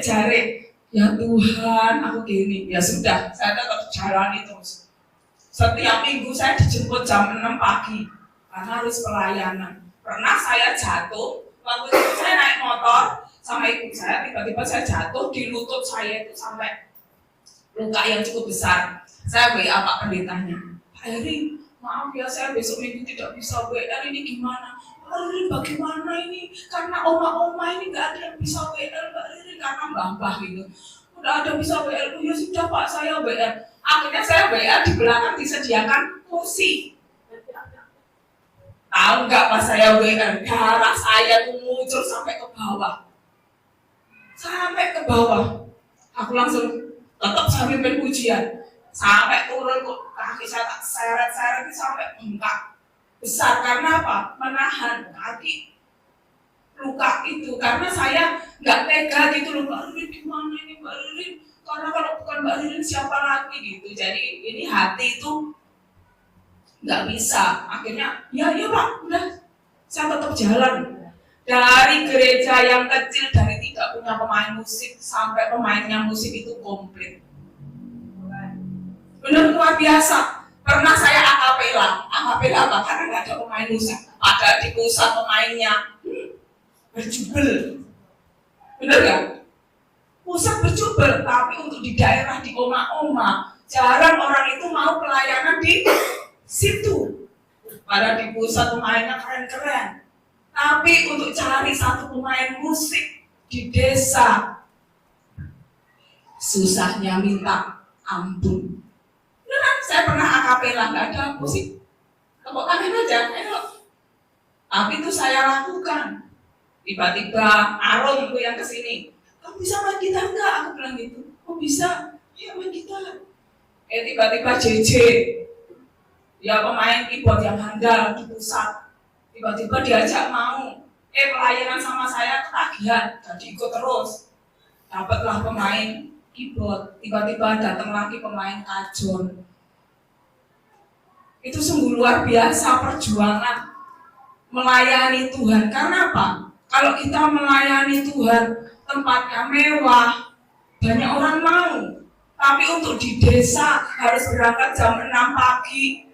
jari. Ya Tuhan, aku gini. Ya sudah, saya tetap jalani terus. Setiap minggu saya dijemput jam 6 pagi karena harus pelayanan. Pernah saya jatuh, waktu itu saya naik motor sama ibu saya, tiba-tiba saya jatuh di lutut saya itu sampai luka yang cukup besar. Saya WA Pak Pendetanya, Pak Heri, maaf ya saya besok minggu tidak bisa WL, ini gimana? Mbak Riri bagaimana ini? Karena oma ini nggak ada yang bisa WL, Mbak Riri, karena mbah-mbah gitu. Udah ada bisa WL, ya sudah Pak saya WL. Akhirnya saya WL, di belakang disediakan kursi. Tahu nggak pas saya WL, darah saya tuh muncul sampai ke bawah. Aku langsung tetap sambil pujian. Sampai turun kok kaki saya tak seret-seret sampai bengkak besar. Karena apa? Menahan kaki luka itu. Karena saya nggak tega gitu loh, Mbak Riri gimana ini Mbak Riri? Karena kalau bukan Mbak Riri siapa lagi gitu. Jadi ini hati itu nggak bisa. Akhirnya ya Pak, udah saya tetap jalan. Dari gereja yang kecil, dari tidak punya pemain musik sampai pemainnya musik itu komplit. Benar luar biasa. Pernah saya akapela apa? Karena nggak ada pemain musik. Ada di pusat pemainnya berjubel. Benar nggak? Pusat berjubel, tapi untuk di daerah di oma-oma jarang orang itu mau pelayanan di situ. Pada di pusat pemainnya keren-keren. Tapi untuk cari satu pemain musik di desa, susahnya minta ampun. Beneran, saya pernah akapela, nggak ada musik. Tepuk tangan aja, enak. Tapi itu saya lakukan. Tiba-tiba Aron itu yang kesini. Kamu bisa main gitar nggak? Aku bilang gitu. Oh bisa, ya main gitar. Tiba-tiba JJ, ya pemain keyboard yang handal di pusat. Tiba-tiba diajak mau, pelayanan sama saya ketagihan, jadi ikut terus. Dapatlah pemain keyboard, tiba-tiba datang lagi pemain kajon. Itu sungguh luar biasa perjuangan melayani Tuhan. Karena apa? Kalau kita melayani Tuhan, tempatnya mewah, banyak orang mau. Tapi untuk di desa harus berangkat jam 6 pagi.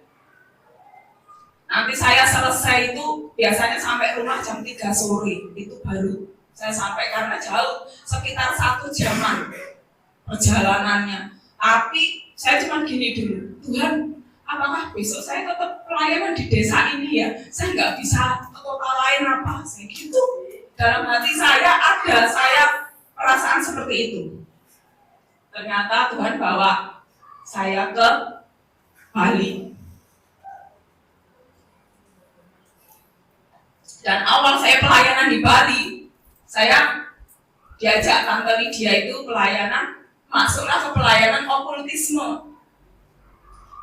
Nanti saya selesai itu biasanya sampai rumah jam 3 sore. Itu baru saya sampai karena jauh, sekitar 1 jaman perjalanannya. Tapi saya cuma gini dulu, Tuhan, apakah besok saya tetap pelayanan di desa ini ya? Saya nggak bisa ke kota lain apa? Saya gitu. Dalam hati saya perasaan seperti itu. Ternyata Tuhan bawa saya ke Bali. Dan awal saya pelayanan di Bali, saya diajak Tante Lydia itu pelayanan, masuklah ke pelayanan okultisme.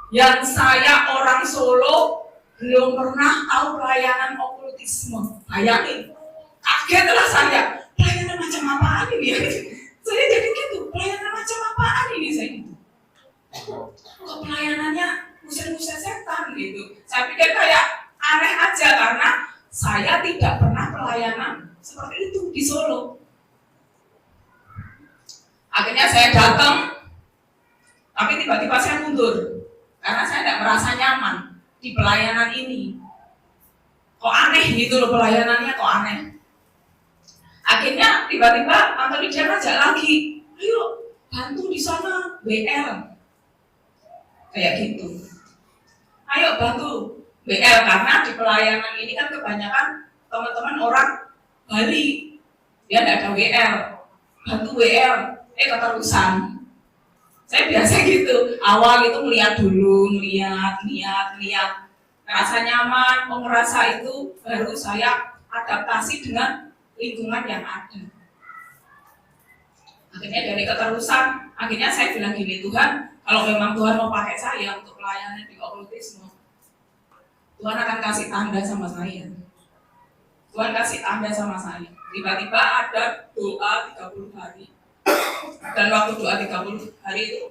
Yang saya orang Solo belum pernah tahu pelayanan okultisme. Bayangin, kagetlah saya, pelayanan macam apaan ini ya? Saya jadi gitu, pelayanan macam apaan ini saya gitu. Kok pelayanannya usir-usir setan gitu. Saya pikir kayak aneh aja karena saya tidak pernah pelayanan seperti itu di Solo. Akhirnya saya datang, tapi tiba-tiba saya mundur karena saya tidak merasa nyaman di pelayanan ini. Kok aneh gitu loh pelayanannya, kok aneh. Akhirnya tiba-tiba Tante Lydia ngajak lagi, ayo bantu di sana WL, kayak gitu. Ayo bantu WL, karena di pelayanan ini kan kebanyakan teman-teman orang Bali, dia tidak ada WL, bantu WL, keterusan. Saya biasa gitu, awal itu melihat dulu, lihat. ngerasa nyaman, ngerasa itu baru saya adaptasi dengan lingkungan yang ada. Akhirnya dari keterusan, akhirnya saya bilang gini, Tuhan, kalau memang Tuhan mau pakai saya untuk pelayanan di okultisme, Tuhan akan kasih tanda sama saya. Tuhan kasih tanda sama saya. Tiba-tiba ada doa 30 hari. Dan waktu doa 30 hari itu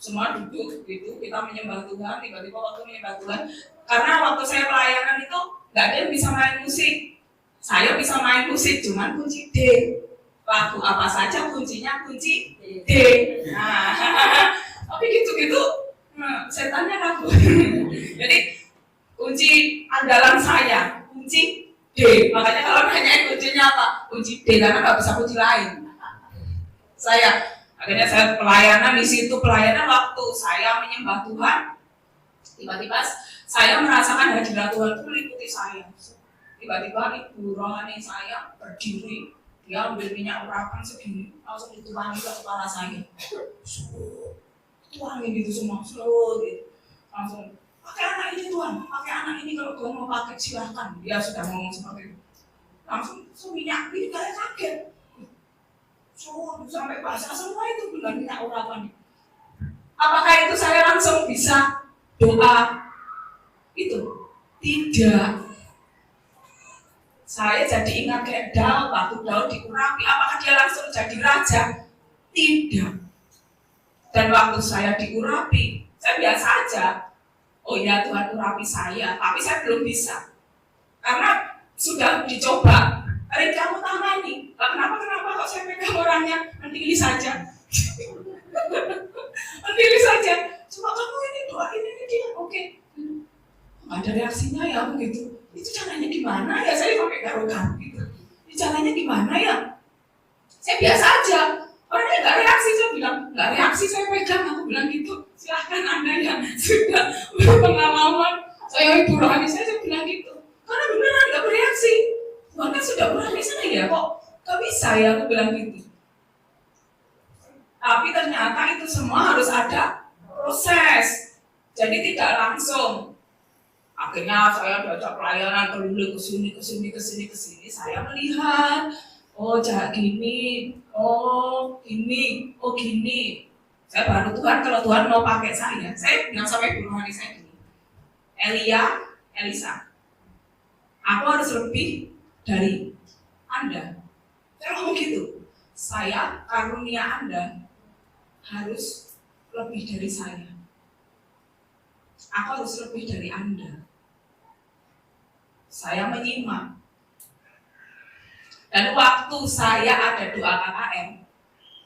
semua duduk gitu, kita menyembah Tuhan. Tiba-tiba waktu menyembah Tuhan, karena waktu saya pelayanan itu nggak ada yang bisa main musik. Saya bisa main musik, cuman kunci D. Lagu apa saja kuncinya kunci D. Nah, tapi gitu-gitu setannya ragu. Jadi kunci andalan saya kunci D. Makanya kalau nanya kuncinya apa, kunci D, karena nggak bisa kunci lain. Akhirnya saya pelayanan di situ, pelayanan waktu saya menyembah Tuhan, tiba-tiba saya merasakan hadirat Tuhan itu meliputi saya. Tiba-tiba ibu rohani saya berdiri, dia ambil minyak urapan segini, langsung dituangin ke kepala saya. Tuangin gitu semua, slow gitu. Langsung, pakai anak ini Tuhan, pakai anak ini, kalau Tuhan mau pakai silahkan. Dia sudah ngomong seperti itu. Langsung minyak ini kayak kaget. Sampai basah semua itu bukan minyak urapan. Apakah itu saya langsung bisa doa? Itu tidak. Saya jadi ingat kayak Daud, waktu Daud diurapi, apakah dia langsung jadi raja? Tidak. Dan waktu saya diurapi, saya biasa aja. Oh ya, Tuhan urapi saya, tapi saya belum bisa. Karena sudah dicoba. Hari kamu tangani. Kenapa kok saya pegang orangnya? Mendili saja. Mendili saja. Cuma kamu ini doain ini dia, oke. Nggak ada reaksinya ya, begitu. Itu caranya gimana ya? Saya pakai garukan gitu. Itu caranya gimana ya? Saya biasa aja. Orangnya nggak reaksi, saya bilang nggak reaksi, saya pegang, aku bilang gitu. Silahkan Anda yang sudah berpengalaman. Saya ibu rohani saya bilang gitu. Karena beneran nggak bereaksi. Tuhan kan sudah berani sana ya, kok gak bisa ya, aku bilang gitu. Tapi ternyata itu semua harus ada proses. Jadi tidak langsung. Akhirnya saya diajak pelayanan keliling kesini, saya melihat, oh jahat gini, oh gini. Saya baru Tuhan, kalau Tuhan mau pakai saya bilang sampai ibu rohani saya gini, Elisa, aku harus lebih dari Anda. Saya ngomong gitu, saya karunia Anda harus lebih dari saya. Aku harus lebih dari Anda. Saya menyimak. Dan waktu saya ada doa KKM,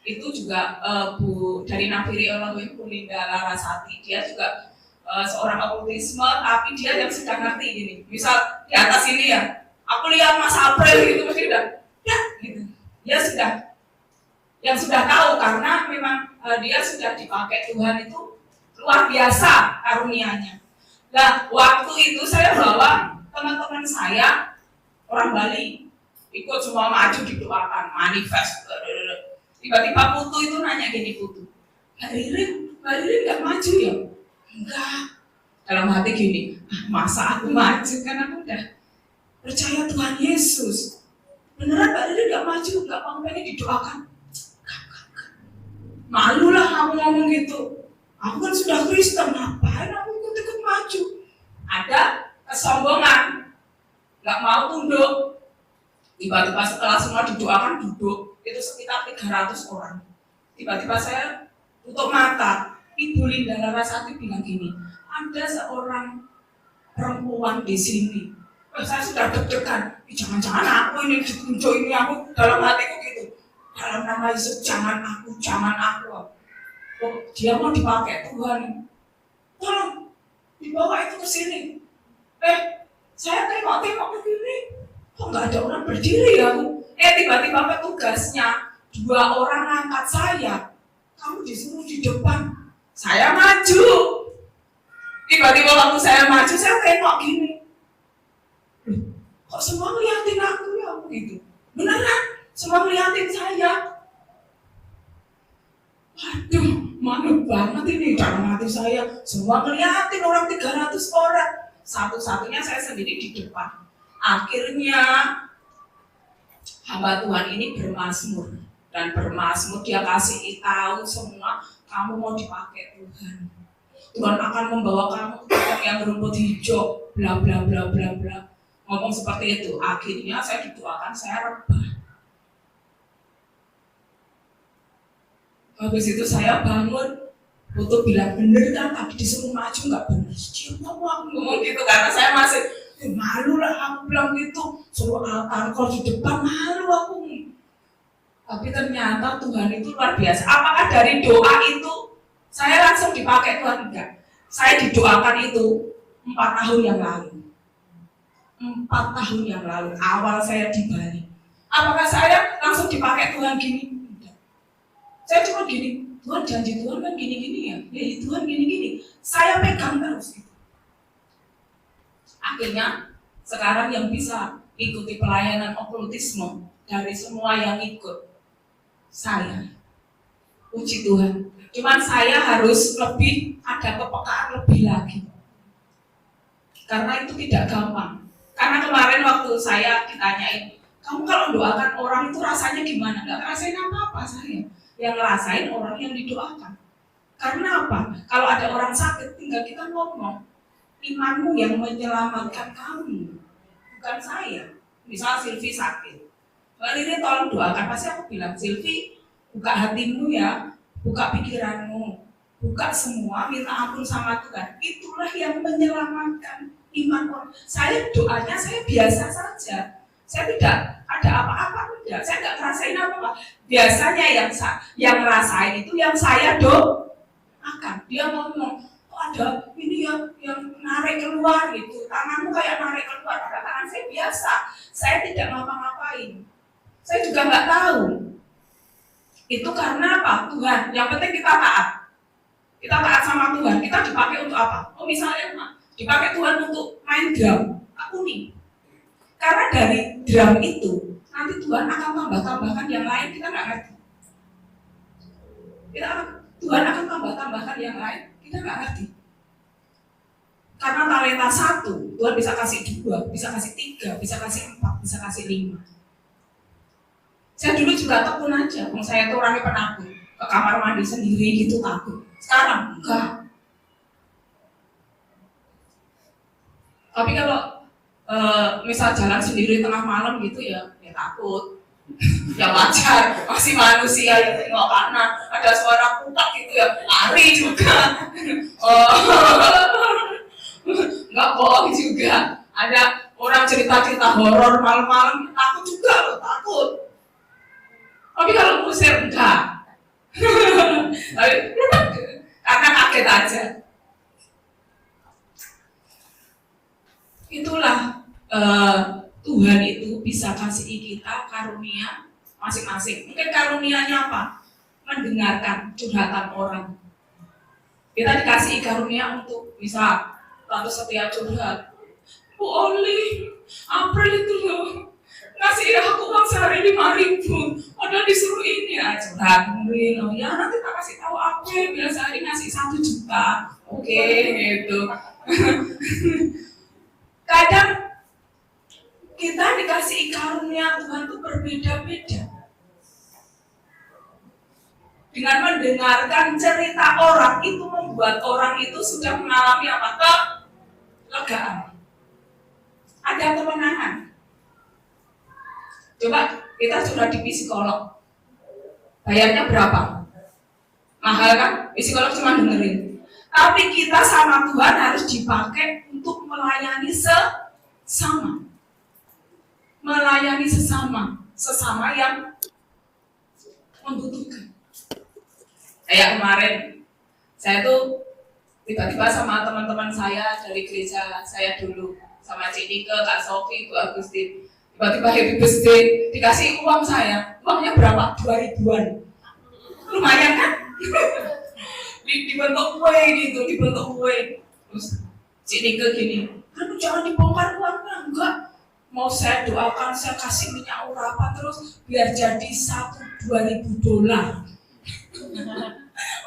itu juga Bu dari Nafiri Elohim Bu Linda Larasati, dia juga seorang okultisme, tapi dia yang sudah ngerti gini. Misal di atas ini ya, aku lihat Mas April gitu, mesti udah, ya gitu. Dia sudah tahu karena memang dia sudah dipakai Tuhan itu luar biasa karunianya. Nah, waktu itu saya bawa teman-teman saya orang Bali ikut semua maju didoakan, manifest. Tiba-tiba Putu itu nanya gini, Putu, Mbak Ririn nggak maju ya? Enggak. Dalam hati gini, masa aku maju kan aku udah percaya Tuhan Yesus. Beneran Mbak Ririn gak maju, gak pengen didoakan. Gak. Malulah aku ngomong gitu. Aku kan sudah Kristen, ngapain aku ikut-ikut maju? Ada kesombongan, gak mau tunduk. Tiba-tiba setelah semua didoakan duduk, itu sekitar 300 orang. Tiba-tiba saya tutup mata. Ibu Linda Larasati bilang gini, ada seorang perempuan di sini. Saya sudah deg-degan, jangan-jangan aku ini ditunjuk ini, aku dalam hatiku gitu. Dalam nama Yesus, jangan aku. Oh, dia mau dipakai Tuhan. Tolong, dibawa itu ke sini. Saya tengok begini, kok nggak ada orang berdiri ya Bu? Tiba-tiba petugasnya 2 orang angkat saya. Kamu disuruh di depan. Saya maju. Tiba-tiba waktu saya maju, saya tengok gini. Kok semua ngeliatin aku ya begitu? Beneran, semua ngeliatin saya. Waduh, Malu banget ini dalam hati saya. Semua ngeliatin orang 300 orang. Satu-satunya saya sendiri di depan. Akhirnya hamba Tuhan ini bermazmur. Dan bermazmur dia kasih tahu semua, kamu mau dipakai Tuhan. Tuhan akan membawa kamu ke tempat yang rumput hijau, bla bla bla bla bla. Ngomong seperti itu. Akhirnya saya didoakan, saya rebah. Habis itu saya bangun, Putu bilang, bener kan tadi disuruh maju nggak bener. Siapa aku ngomong gitu karena saya masih malu lah, aku bilang gitu. Suruh altar di depan, malu aku. Tapi ternyata Tuhan itu luar biasa. Apakah dari doa itu saya langsung dipakai Tuhan? Enggak. Saya didoakan itu 4 tahun yang lalu. 4 tahun yang lalu, awal saya di Bali. Apakah saya langsung dipakai Tuhan gini? Enggak. Saya cuma gini, Tuhan janji Tuhan kan gini-gini ya. Ya Tuhan gini-gini. Saya pegang terus gitu. Akhirnya sekarang yang bisa ikuti pelayanan okultisme dari semua yang ikut saya, puji Tuhan. Cuman saya harus lebih ada kepekaan lebih lagi, karena itu tidak gampang. Karena kemarin waktu saya ditanyain, kamu kalau doakan orang itu rasanya gimana? Gak ngerasain apa-apa saya. Yang ngerasain orang yang didoakan. Karena apa? Kalau ada orang sakit, tinggal kita ngomong, imanmu yang menyelamatkan kamu, bukan saya. Misal Silvi sakit, Mbak Riri tolong doakan, pasti aku bilang, Silvi, buka hatimu ya, buka pikiranmu, buka semua, minta ampun sama Tuhan. Itulah yang menyelamatkan iman orang. Saya doanya, saya biasa saja. Saya tidak ada apa-apa, tidak. Saya tidak ngerasain apa-apa. Biasanya yang ngerasain itu yang saya doakan. Dia ngomong, kok ada ini yang narik keluar gitu, tanganmu kayak narik keluar. Ada tangan saya biasa, saya tidak ngapa-ngapain. Saya juga nggak tahu. Itu karena apa? Tuhan. Yang penting kita taat. Kita taat sama Tuhan. Kita dipakai untuk apa? Oh misalnya dipakai Tuhan untuk main drum. Aku nih. Karena dari drum itu nanti Tuhan akan tambah-tambahkan yang lain, kita nggak ngerti. Tuhan akan tambah-tambahkan yang lain, kita nggak ngerti. Karena talenta 1, Tuhan bisa kasih 2, bisa kasih 3, bisa kasih 4, bisa kasih 5. Saya dulu juga tekun aja, saya tuh orangnya penakut, ke kamar mandi sendiri gitu takut. Sekarang enggak. Tapi kalau misal jalan sendiri tengah malam gitu ya takut. Ya wajar, masih manusia ya, tengok kanan, ada suara kutak gitu ya, lari juga. Enggak bohong juga. Ada orang cerita-cerita horor malam-malam, takut juga loh, takut. Tapi kalau musir enggak. Karena kaget aja. Itulah Tuhan itu bisa kasih kita karunia masing-masing. Mungkin karunianya apa? Mendengarkan curhatan orang. Kita dikasih karunia untuk bisa Tante Setia curhat. Bu Oli, April itu loh ngasih aku uang sehari 5.000, padahal disuruh ini ya curhat. Oh ya nanti tak kasih tahu aku bilang sehari ngasih 1 juta. Oke, gitu. Kadang kita dikasih karunia Tuhan itu berbeda-beda. Dengan mendengarkan cerita orang itu membuat orang itu sudah mengalami apa? Kelegaan. Ada kemenangan. Coba kita sudah di psikolog, bayarnya berapa? Mahal kan? Psikolog cuma dengerin. Tapi kita sama Tuhan harus dipakai untuk melayani sesama. Melayani sesama yang membutuhkan. Kayak kemarin, saya tuh tiba-tiba sama teman-teman saya dari gereja saya dulu, sama Cik Nike, Kak Sofi, Bu Agustin. Tiba-tiba happy birthday, dikasih uang saya. Uangnya berapa? 2.000-an. Lumayan kan? dibentuk kue gitu, dibentuk kue. Terus Cik Nike gini, aduh jangan dibongkar uangnya. Enggak, mau saya doakan, saya kasih minyak urapan terus biar jadi $2.000.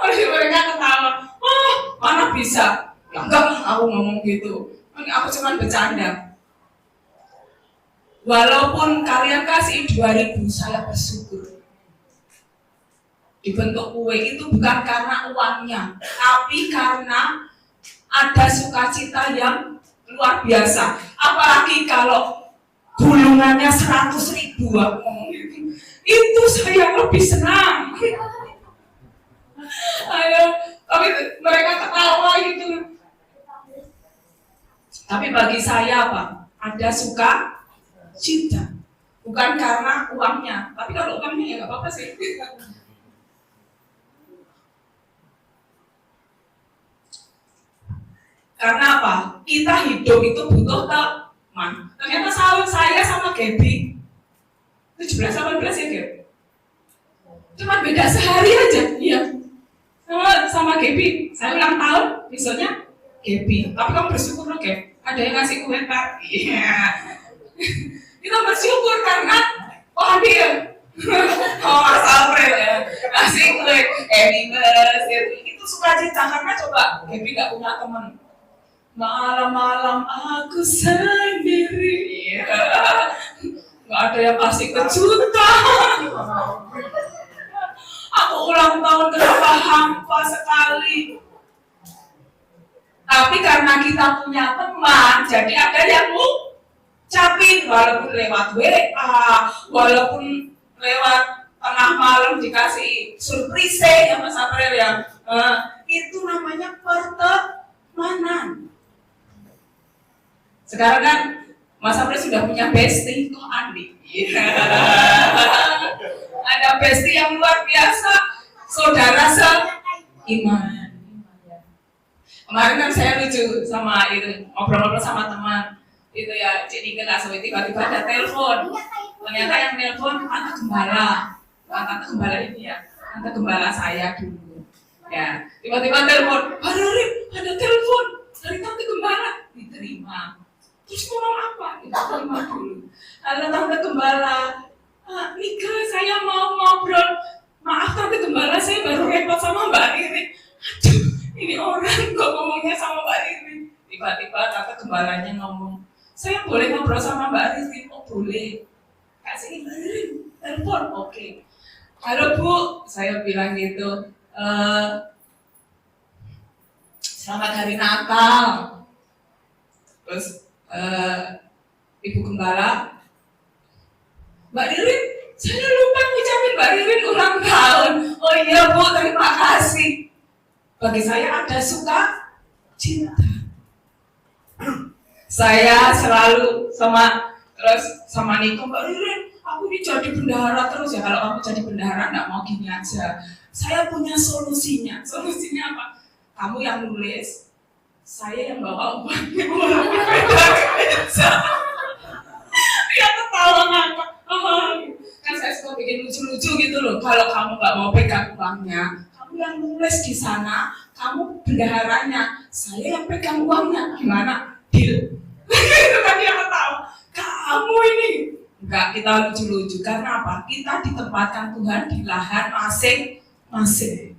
Mereka ketawa, oh mana bisa? Ya enggak, aku ngomong gitu. Aku cuma bercanda. Walaupun kalian kasih 2.000, saya bersyukur. Dibentuk kue itu bukan karena uangnya, tapi karena ada sukacita yang luar biasa. Apalagi kalau gulungannya 100.000, aku ngomong gitu. Itu saya lebih senang. Ayo, tapi mereka ketawa gitu. Tapi bagi saya Pak, ada sukacita, bukan karena uangnya. Tapi kalau uangnya ya nggak apa-apa sih. Karena apa? Kita hidup itu butuh teman. Ternyata saya sama Gaby 17-18 ya Gab? Cuma beda sehari aja, iya. Sama Gaby, saya ulang tahun, besoknya Gaby. Tapi kamu bersyukur loh Gab, ada yang ngasih kue Pak. Iya. Kita bersyukur karena dia Mas April ya, ngasih kue happy birthday. Itu sukacita karena coba Gaby gak punya teman. Malam-malam aku sendiri, ya. Gak ada yang kasih kejutan. Aku ulang tahun kenapa hampa sekali. Tapi karena kita punya teman, jadi ada yang ngucapin, walaupun lewat WA, walaupun lewat tengah malam dikasih surprise ya Mas April ya. Itu namanya pertemanan. Sekarang kan Mas April sudah punya bestie, kok Andi. Ada bestie yang luar biasa, saudara seiman. Kemarin kan saya lucu sama itu, ngobrol-ngobrol sama teman itu ya, jadi nggak sampai tiba-tiba ada telepon. Ternyata yang telepon tante gembala, tante gembala ini ya, tante gembala saya dulu. Ya, tiba-tiba telepon, ada telepon dari tante gembala, diterima. Terus ngomong apa? Terima dulu. Ada tante gembala, Nika saya mau ngobrol. Maaf tante gembala, saya baru repot sama Mbak Riri. Aduh, ini orang kok ngomongnya sama Mbak Riri. Tiba-tiba tante gembalanya ngomong, saya boleh ngobrol sama Mbak Riri? Oh boleh. Kasih Mbak Riri, telepon. Oke. Halo Bu, saya bilang gitu. Selamat hari Natal. Terus Ibu Gembala, Mbak Ririn, saya lupa ngucapin Mbak Ririn ulang tahun. Oh iya Bu, terima kasih. Bagi saya ada sukacita. Saya selalu sama Niko, Mbak Ririn, aku ini jadi bendahara terus ya. Kalau kamu jadi bendahara nggak mau gini aja. Saya punya solusinya. Solusinya apa? Kamu yang nulis, saya yang bawa uangnya beda-beda. Dia ketawa ngakak. Kan saya suka bikin lucu-lucu gitu loh. Kalau kamu nggak mau pegang uangnya, kamu yang nulis di sana, kamu bendaharanya, saya yang pegang uangnya. Gimana? Deal. Itu kan dia ketawa. Kamu ini enggak, kita lucu-lucu. Karena apa? Kita ditempatkan Tuhan di lahan masing-masing.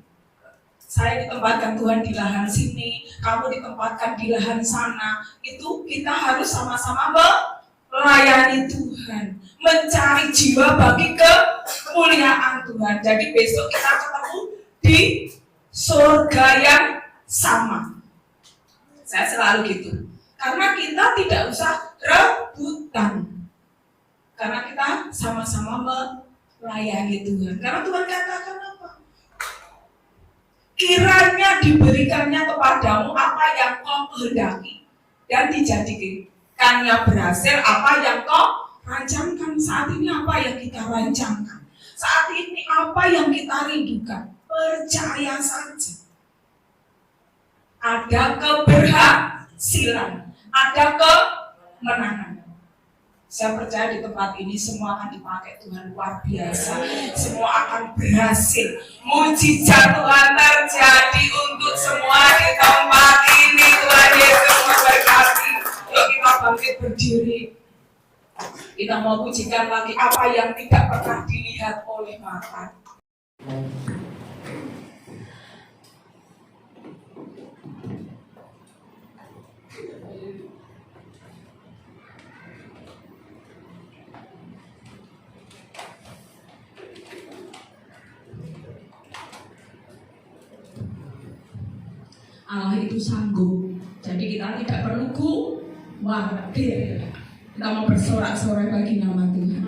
Saya ditempatkan Tuhan di lahan sini, kamu ditempatkan di lahan sana. Itu kita harus sama-sama melayani Tuhan, mencari jiwa bagi kemuliaan Tuhan. Jadi besok kita ketemu di surga yang sama. Saya selalu gitu. Karena kita tidak usah rebutan. Karena kita sama-sama melayani Tuhan. Karena Tuhan katakan apa? Kiranya diberikannya kepadamu apa yang kau kehendaki dan dijadikannya berhasil apa yang kau rancangkan. Saat ini apa yang kita rancangkan, saat ini apa yang kita rindukan, percaya saja. Ada keberhasilan, ada kemenangan. Saya percaya di tempat ini semua akan dipakai Tuhan luar biasa. Semua akan berhasil. Mujizat Tuhan terjadi untuk semua di tempat ini. Tuhan Yesus memberkati. Yuk kita bangkit berdiri. Kita mau pujikan lagi apa yang tidak pernah dilihat oleh mata. Allah itu sanggup. Jadi kita tidak perlu khawatir. Kita mau bersorak-sorai bagi nama Tuhan.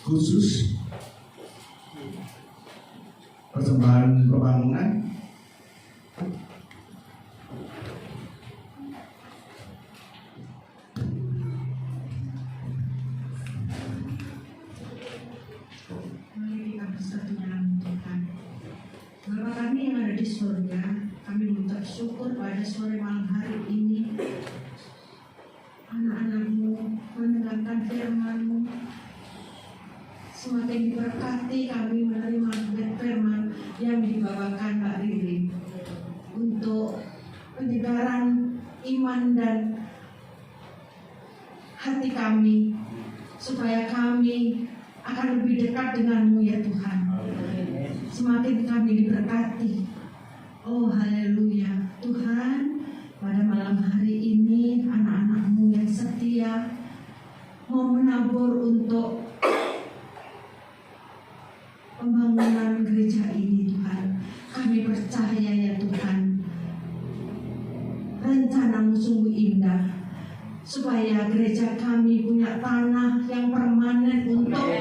Khusus persembahan pembangunan. Mari kita bersatu dalam Tuhan. Bapa kami yang ada di surga, kami mengucap syukur pada sore malam hari ini. Anak-anak-Mu mendengarkan firman-Mu. Semakin diberkati kami menerima firman yang dibawakan Mbak Riri untuk penyegaran iman dan hati kami, supaya kami akan lebih dekat dengan-Mu ya Tuhan. Semakin kami diberkati. Oh haleluya. Tuhan, pada malam hari ini anak-anak-Mu yang setia mau menabur untuk pembangunan gereja ini Tuhan. Kami percaya ya Tuhan, rencana-Mu sungguh indah. supaya gereja kami punya tanah yang permanen untuk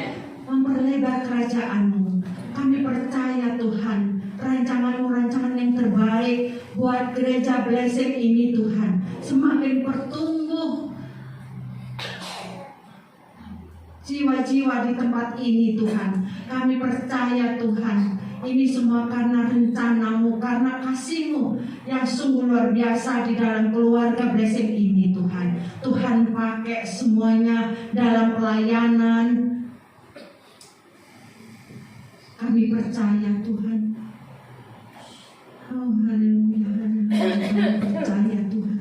memperlebar kerajaan-Mu. Kami percaya Tuhan, rancangan-rancangan yang terbaik buat gereja Blessing ini Tuhan semakin bertumbuh jiwa-jiwa di tempat ini Tuhan. Kami percaya Tuhan, ini semua karena rencana-Mu, karena kasih-Mu yang sungguh luar biasa di dalam keluarga Blessing ini Tuhan. Tuhan pakai semuanya dalam pelayanan. Kami percaya Tuhan. Oh haleluya, haleluya. Kami percaya Tuhan.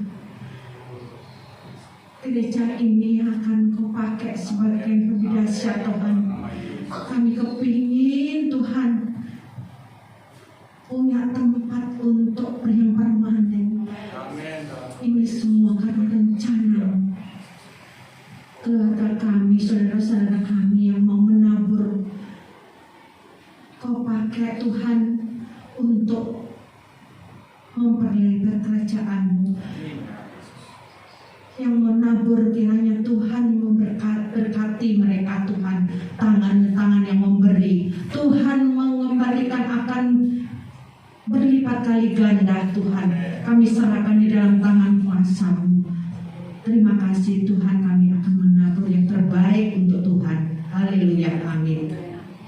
Gereja ini akan Kau pakai sebagai lebih dahsyat Tuhan. Kami kepingin Tuhan punya tempat untuk yang permanen. Ini semua karena rencana keluarga kami, saudara-saudara kami yang mau menabur. Kau pakai Tuhan untuk memperlebar kerajaan-Mu. Yang menabur kiranya Tuhan memberkati mereka Tuhan. Tangan-tangan yang memberi, Tuhan mengembalikan akan berlipat kali ganda Tuhan. Kami serahkan di dalam tangan kuasa-Mu. Terima kasih Tuhan, kami akan menabur yang terbaik untuk Tuhan. Haleluya, amin.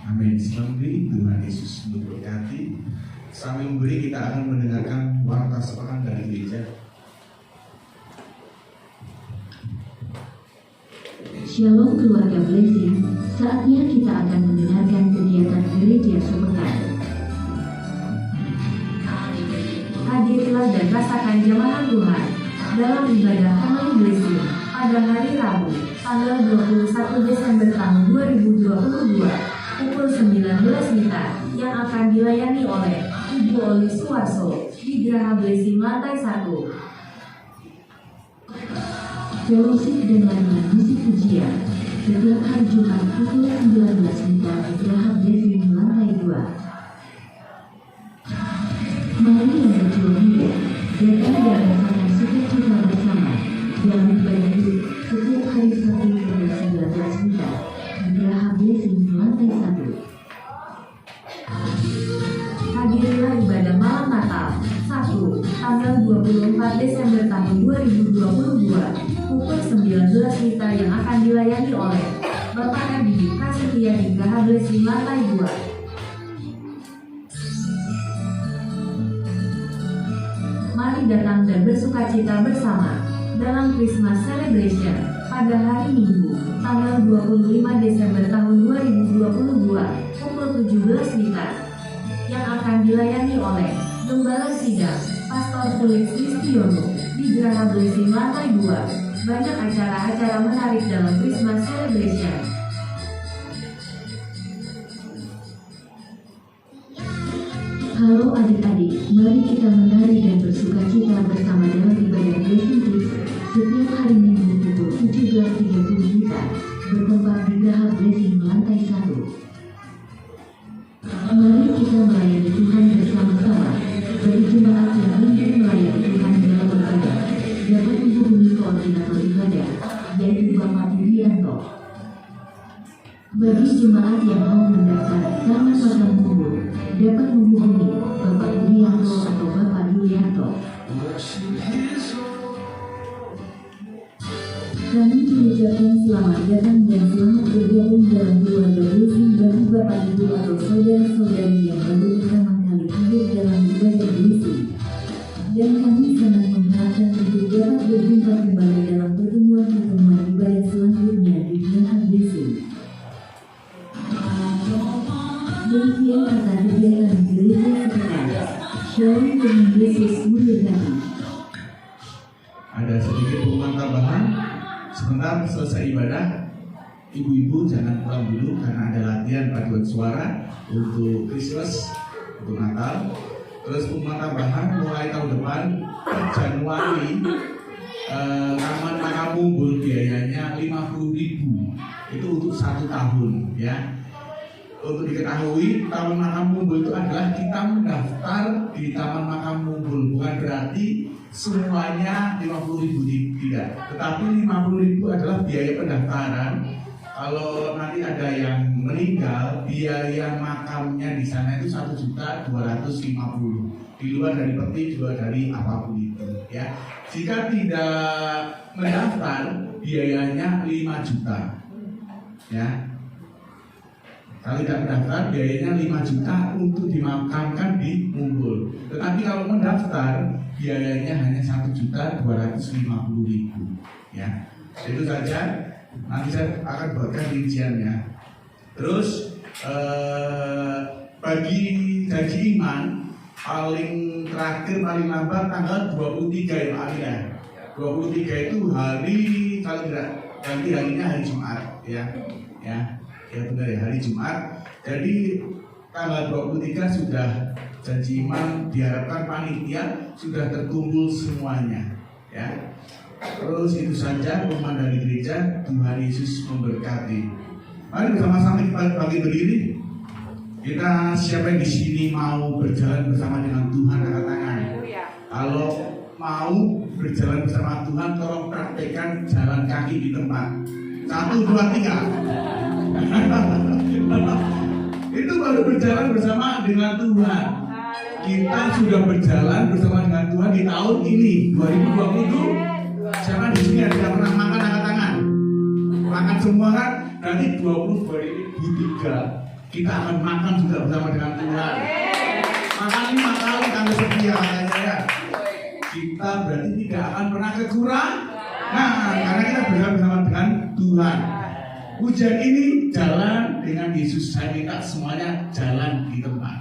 Amin. Selamat Tuhan Yesus memberkati. Sambil memberi, kita akan mendengarkan warta sepekan dari gereja. Shalom keluarga Blessing, saatnya kita akan mendengarkan kegiatan gereja sepekan. Hadirlah dan rasakan jamahan Tuhan dalam ibadah Family Blessing pada hari Rabu, tanggal 21 Desember tahun 2022, pukul 19 WITA yang akan dilayani oleh Ibu Oli Suwarso di Geraha Blessing lantai 1. Fellowship dan layanan musik pujian setiap hari Jumat pukul 19 WITA di Geraha Blessing lantai 2. Mari yang berjuang muda datang dan rasakan sukacita bersama dalam ibadah hidup setiap hari Sabtu pukul 19 WITA di Geraha Blessing lantai 1. Hadirilah ibadah malam Natal Sabtu tanggal 24 Desember tahun 2022 pukul 19 WITA yang akan dilayani oleh Bapak Adi Prasetya di Geraha Blessing lantai 2. Mari datang dan bersukacita bersama dalam Christmas Celebration pada hari Minggu tanggal 25 Desember tahun 2022 pukul 17 WITA yang akan dilayani oleh Gembala Sidang Pastor Felix Listiono di Geraha Blessing lantai 2. Banyak acara-acara menarik dalam Christmas Celebration. Halo adik-adik, mari kita menari dan bersukacita bersama dalam ibadah Blessing Kids setiap hari Minggu pukul 17.30 WITA bertempat di Geraha Blessing lantai 1. Mari kita melayani Tuhan bersama-sama. Bagi jemaat yang ingin melayani Tuhan dalam ibadah dapat menghubungi koordinator ibadah yaitu Bapak Yulianto. Bagi jemaat yang mau mendaftar taman makan kumpul dapat menghubungi Bapak Yulianto atau Bapak Yulianto. Kami mengucapkan selamat datang dan selamat bergabung dalam keluarga Blessing bagi Bapak Ibu atau saudara-saudari yang baru pertama kali hadir dalam ibadah Blessing. Dan kami sangat mengharapkan untuk dapat berjumpa kembali dalam pertemuan-pertemuan ibadah selanjutnya di Geraha Blessing. Demikian kata kegiatan gereja sepekan. Shalom dengan Yesus memberkati. Ada sedikit pengumuman tambahan. Sebentar selesai ibadah, ibu-ibu jangan pulang dulu karena ada latihan paduan suara untuk Christmas, untuk Natal. Terus pengumuman tambahan mulai tahun depan Januari Taman Makamumbul biayanya 50.000 itu untuk 1 tahun ya. Untuk diketahui Taman Makamumbul itu adalah kita mendaftar di Taman Makamumbul, bukan berarti semuanya 50.000 tidak, tetapi 50.000 adalah biaya pendaftaran. Kalau nanti ada yang meninggal, biaya makamnya di sana itu 1.250.000. Di luar dari peti, di luar dari apapun itu, ya. Jika tidak mendaftar, biayanya 5 juta, ya. Kalau tidak mendaftar, biayanya 5 juta untuk dimakamkan di Mumbul. Tetapi kalau mendaftar, biayanya hanya 1.250.000, ya. Itu saja. Nanti saya akan buatkan rinciannya. Terus bagi janji iman paling terakhir paling lambat tanggal 23 ya Pak ya. 23 itu hari, kalau tidak ganti harinya hari Jumat, ya. Ya benar ya, hari Jumat. Jadi tanggal 23 sudah janji iman, diharapkan panitia sudah terkumpul semuanya, ya. Terus itu saja pengumuman dari gereja. Tuhan Yesus memberkati. Mari bersama-sama kita bagi berdiri. Kita siapa yang di sini mau berjalan bersama dengan Tuhan, angkat tangan. Kalau mau berjalan bersama Tuhan, tolong praktekkan jalan kaki di tempat. 1, 2, 3. Itu baru berjalan bersama dengan Tuhan. Kita sudah berjalan bersama dengan Tuhan di tahun ini 2020. Siapa di sini yang tidak pernah makan, angkat tangan. Makan semua kan? Nanti 2023 kita akan makan juga bersama dengan Tuhan. Makan 5 kali kami setia katanya ya. Kita berarti tidak akan pernah kekurangan. Nah, karena kita bersama dengan Tuhan. Hujan ini jalan dengan Yesus. Saya minta semuanya jalan di tempat.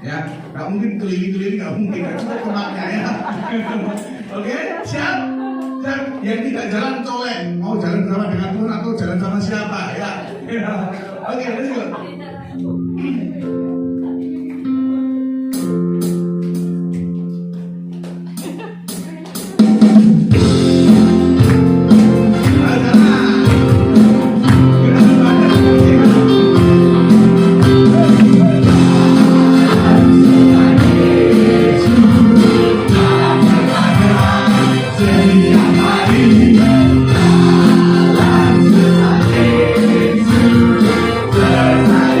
Ya, nggak mungkin keliling-keliling, nggak mungkin. Cukup tempatnya ya. Oke, siap? Dan yang tidak jalan colek, mau jalan bersama dengan Tuhan atau jalan sama siapa ya? Oke, let's go. Bye.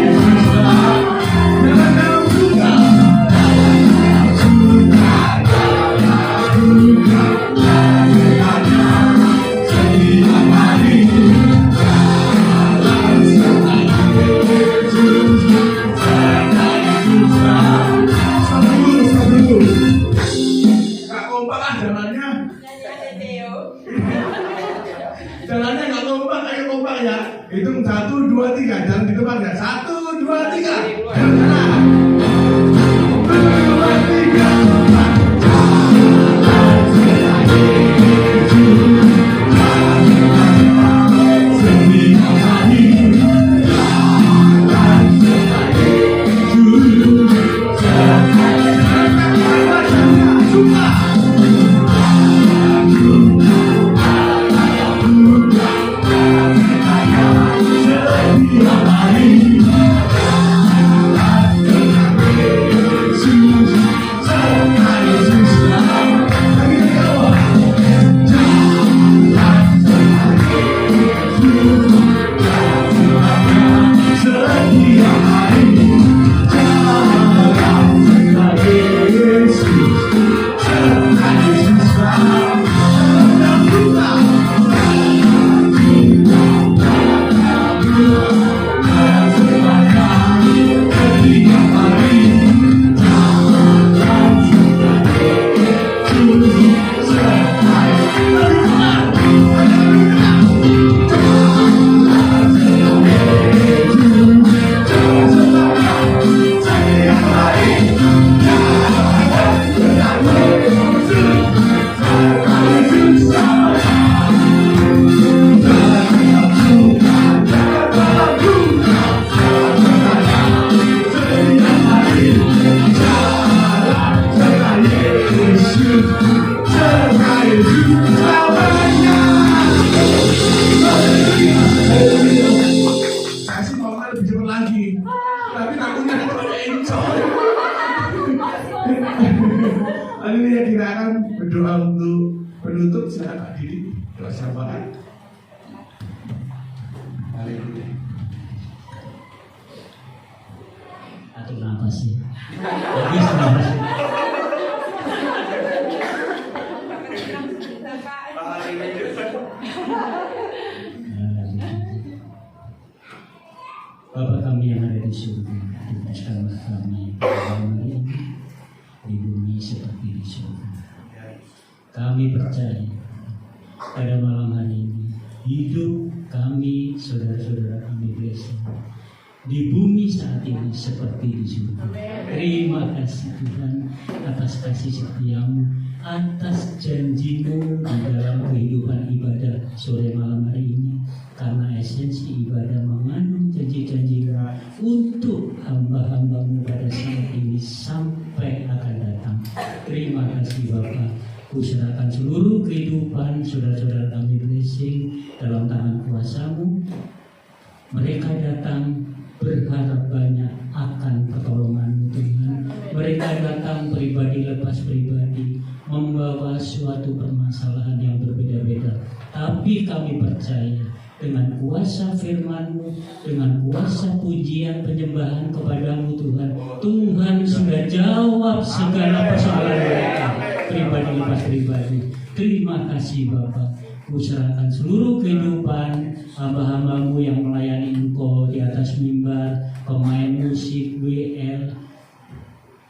Haleluya, kita akan berdoa untuk penutup. Silakan diri doa syafaat. Haleluya. Atur nafas sih. Habis nafas. Bapa kami yang ada di surga, tugaskanlah kami pada hari ini di bumi seperti di surga. Kami percaya pada malam hari ini hidup kami, saudara-saudara kami blessing di bumi saat ini seperti di surga. Terima kasih Tuhan atas kasih setiamu, atas janjimu di dalam kehidupan ibadah sore malam hari ini. Karena esensi ibadah mengandung janji-janjimu untuk hamba-hambamu pada saat ini sampai akan datang. Terima kasih Bapa. Kuserahkan seluruh kehidupan saudara-saudara kami blessing dalam tangan kuasa-Mu. Mereka datang berharap banyak akan pertolongan-Mu Tuhan. Mereka datang pribadi lepas pribadi, membawa suatu permasalahan yang berbeda-beda. Tapi kami percaya dengan kuasa firman-Mu, dengan kuasa pujian penyembahan kepadamu Tuhan, Tuhan sudah jawab segala persoalan mereka pribadi lepas pribadi. Terima kasih Bapa. Kuserahkan seluruh kehidupan hamba-hambamu yang melayani Engkau di atas mimbar, pemain musik, WL,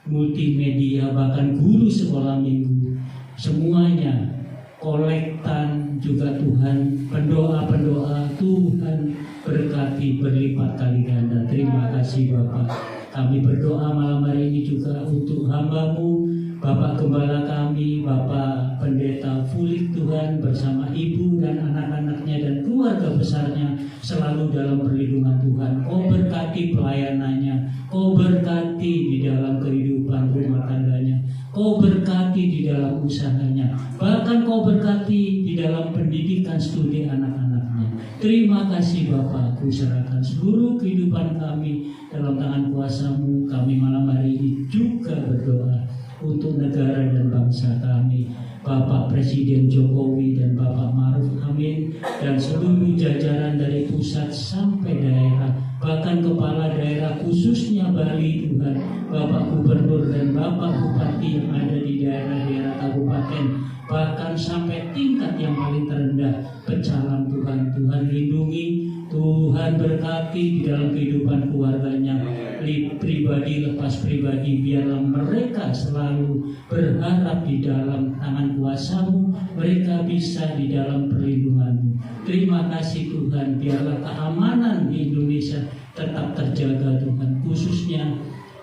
multimedia, bahkan guru sekolah minggu, semuanya kolektan juga Tuhan, pendoa-pendoa Tuhan berkati berlipat kali ganda. Terima kasih Bapak. Kami berdoa malam hari ini juga untuk hamba-Mu, Bapak Gembala kami, Bapak Pendeta Fulik Tuhan bersama ibu dan anak-anaknya dan keluarga besarnya selalu dalam perlindungan Tuhan. Kau berkati pelayanannya, Kau berkati di dalam kehidupan rumah tangganya, Kau berkati di dalam usahanya, bahkan Kau berkati di dalam pendidikan studi anak-anaknya. Terima kasih Bapa, Ku serahkan seluruh kehidupan kami dalam tangan kuasa-Mu. Kami malam hari ini juga berdoa untuk negara dan bangsa kami, Bapak Presiden Jokowi dan Bapak Maruf Amin, dan seluruh jajaran dari pusat sampai daerah, bahkan kepala daerah khususnya Bali Tuhan, Bapak Gubernur dan Bapak Bupati yang ada di daerah-daerah kabupaten, bahkan sampai tingkat yang paling terendah Pecalang Tuhan. Tuhan lindungi, Tuhan berkati di dalam kehidupan keluarganya, pribadi lepas pribadi. Biarlah mereka selalu berharap di dalam tangan kuasa-Mu, mereka bisa di dalam perlindungan-Mu. Terima kasih Tuhan, biarlah keamanan di Indonesia tetap terjaga Tuhan, khususnya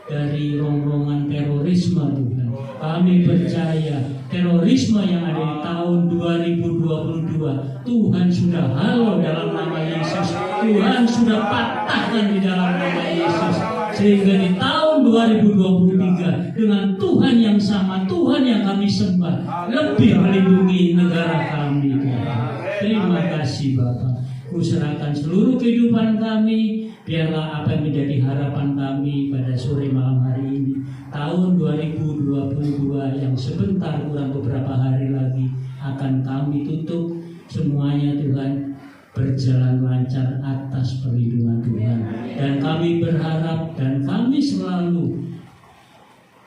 dari rongrongan terorisme Tuhan. Kami percaya terorisme yang ada di tahun 2022 Tuhan sudah halau dalam nama Yesus, Tuhan sudah patahkan di dalam nama Yesus, sehingga di tahun 2023 dengan Tuhan yang sama, Tuhan yang kami sembah, lebih melindungi negara kami Tuhan. Terima kasih Bapak. Kuserahkan seluruh kehidupan kami, biarlah apa yang menjadi harapan kami pada sore malam hari ini, tahun 2022 yang sebentar kurang beberapa hari lagi akan kami tutup, semuanya Tuhan berjalan lancar atas perlindungan Tuhan. Dan kami berharap dan kami selalu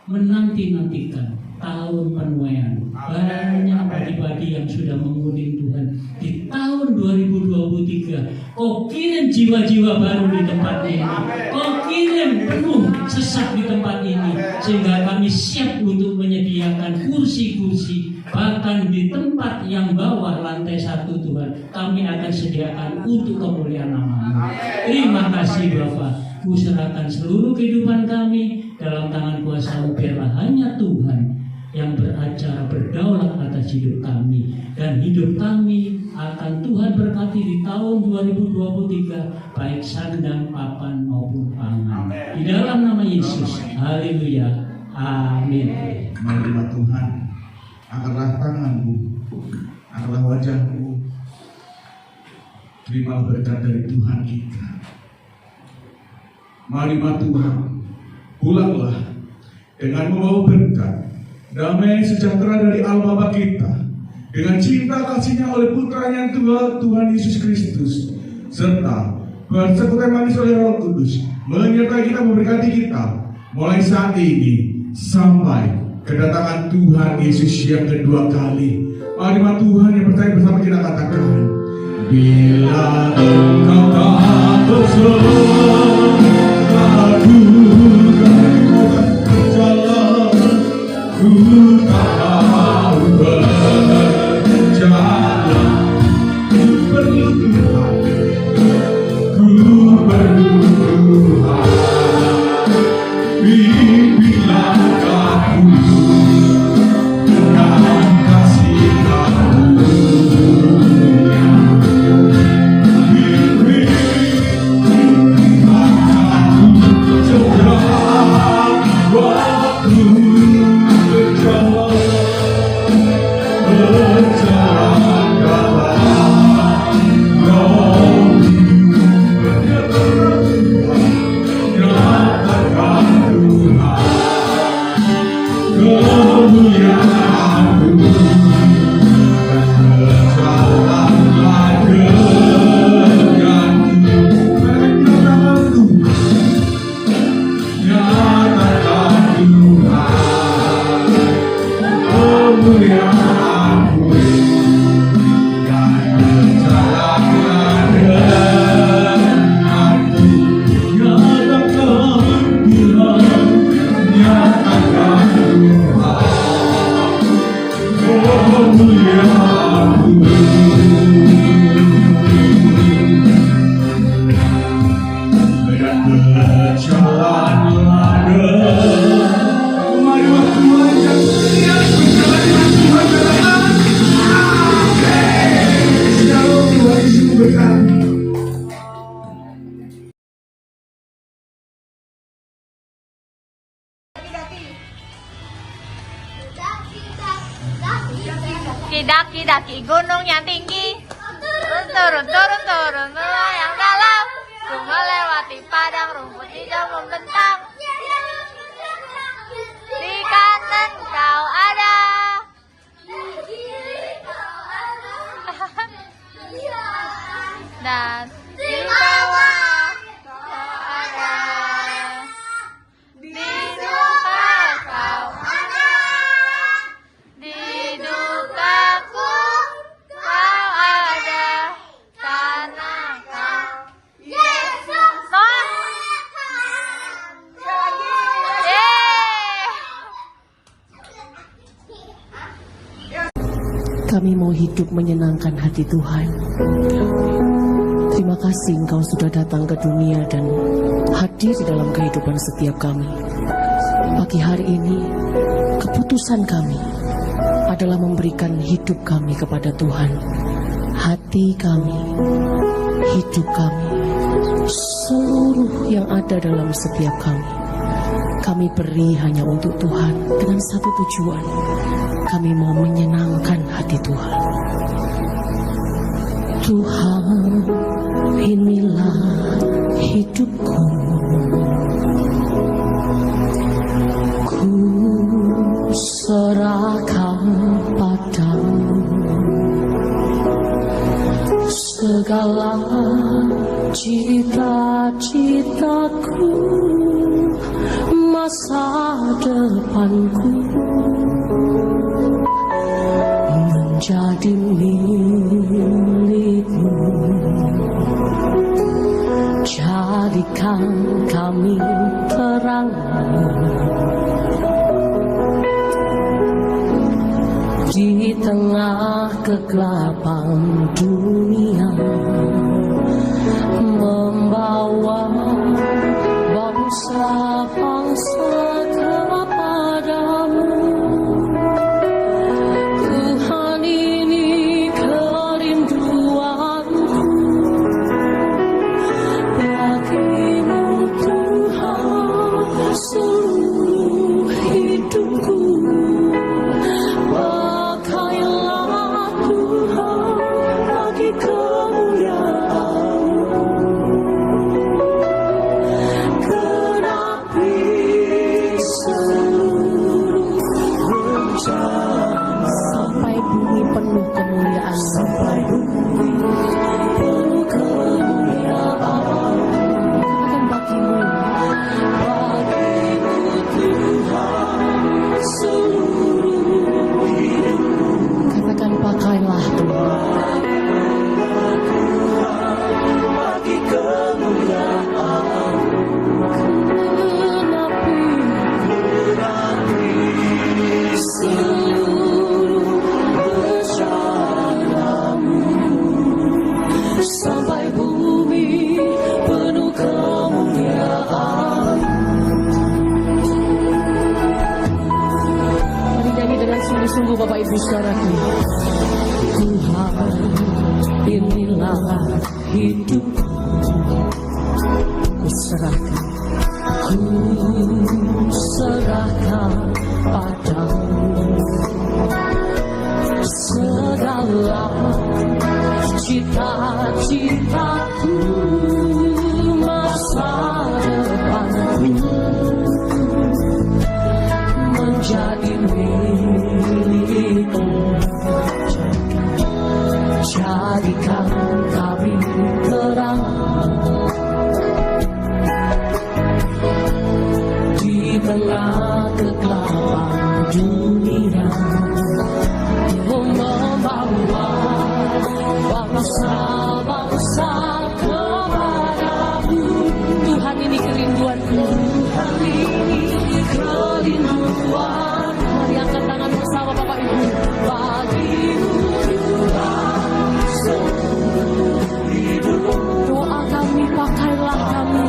menanti-nantikan tahun penuaian. Banyak padi-padi yang sudah menguning Tuhan. Di tahun 2023 Kau kirim jiwa-jiwa baru di tempat ini, Kau kirim penuh sesak di tempat ini, sehingga kami siap untuk menyediakan kursi-kursi, bahkan di tempat yang bawah lantai 1 Tuhan, kami akan sediakan untuk kemuliaan nama-Mu. Terima kasih Bapak. Kuserahkan seluruh kehidupan kami dalam tangan kuasa-Mu, biarlah hanya Tuhan yang beracara berdaulat atas hidup kami, dan hidup kami akan Tuhan berkati di tahun 2023, baik sandang, papan maupun pangan. Di dalam nama Yesus, haleluya, amin. Marilah Tuhan, angkatlah tangan-Mu, angkatlah wajah-Mu, terima berkat dari Tuhan kita. Marilah Tuhan, pulanglah dengan membawa berkat, damai sejahtera dari Allah Bapa kita, dengan cinta kasihnya oleh putranya Tuhan Yesus Kristus, serta persekutuan manis oleh Roh Kudus, menyertai kita, memberkati kita, mulai saat ini sampai kedatangan Tuhan Yesus yang kedua kali. Mari Tuhan yang percaya bersama kita katakan, bila engkau tak berserah, aku kan berjalan, ku tak mau berjalan, ku perlu Tuhan, ku perlu Tuhan, bimbinglah aku dengan kasih Daki gunung yang tinggi, turun melayang dalam, ku melewati padang rumput hijau membentang. Di kanan kau ada, dan di bawah kau ada, di depan kau ada, di dukaku kau ada, karena kau Yesus. Kami mau hidup menyenangkan hati Tuhan. Terima kasih Engkau sudah datang ke dunia dan hadir di dalam kehidupan setiap kami. Pagi hari ini, keputusan kami adalah memberikan hidup kami kepada Tuhan. Hati kami, hidup kami, seluruh yang ada dalam setiap kami beri hanya untuk Tuhan dengan satu tujuan. Kami mau menyenangkan hati Tuhan. Tuhan, inilah hidupku. Ku serahkan padamu segala cita-citaku, masa depanku menjadi milikmu. Jadikan kami terang di tengah kegelapan dunia, membawa bangsa-bangsa kepadamu. Tuhan, ini kerinduanku bagimu Tuhan, seluruh hidupku. Pakailah Tuhan bagi kemuliaan. sungguh Bapak Ibu Saudaraku, Tuhan inilah hidup ku serahkan padamu segala cita-citaku, masa depanku menjadi milikmu. Jadikan kami terang di tengah kegelapan dunia, membawa bangsa-bangsa kepadamu. Tuhan, ini kerinduanku, Tuhan ini kerinduan. Mari angkat tangan bersama Bapak Ibu. Bagimu Tuhan seumur hidup. Doa kami, pakailah kami.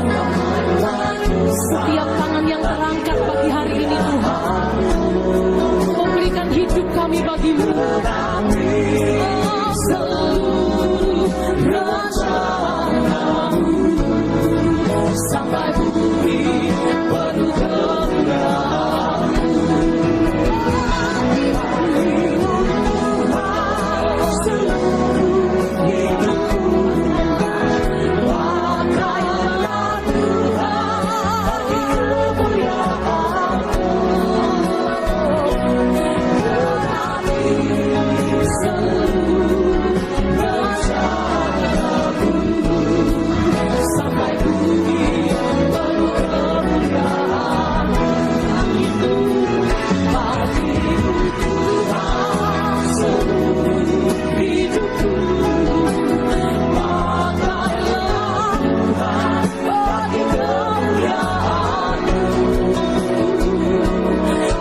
Setiap tangan yang terangkat pagi hari ini Tuhan, memberikan hidup kami bagimu. Seluruh rencanamu sampai bumi penuh kemuliaan-Mu. Seluruh hidupku pakailah Tuhan bagi kemuliaan-Mu. Seluruh rencanamu sampai bumi penuh kemuliaan-Mu. Bagimu Tuhan seluruh hidupku, pakailah Tuhan bagi kemuliaan-Mu.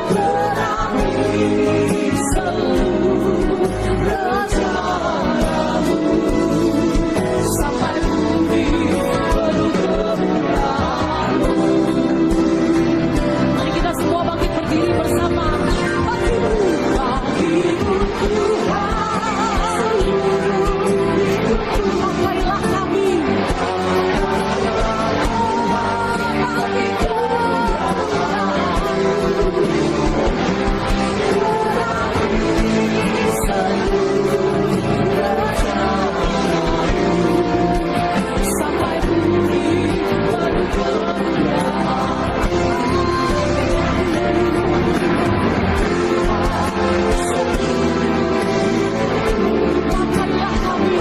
Berani seluruh rencanamu sampai bumi penuh kemuliaan-Mu. Mari kita semua bangkit berdiri bersama. Bagimu Tuhan seluruh hidupku, pakailah kami bagi sampai bumi penuh pakailah kami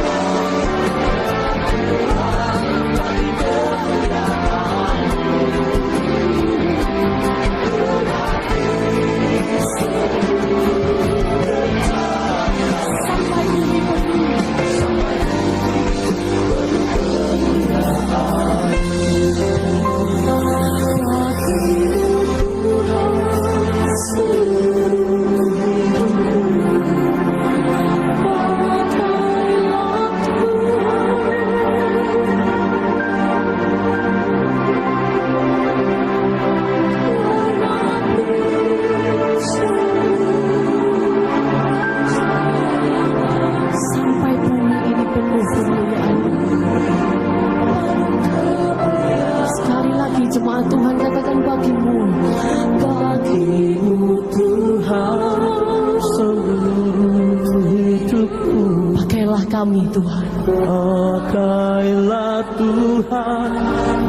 sampai bumi penuh. Sampai bumi ini penuh kemuliaan-Mu. Sekali lagi jemaat Tuhan katakan bagimu Tuhan seluruh hidupku, pakailah kami Tuhan. Pakailah Tuhan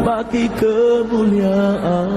bagi kemuliaan.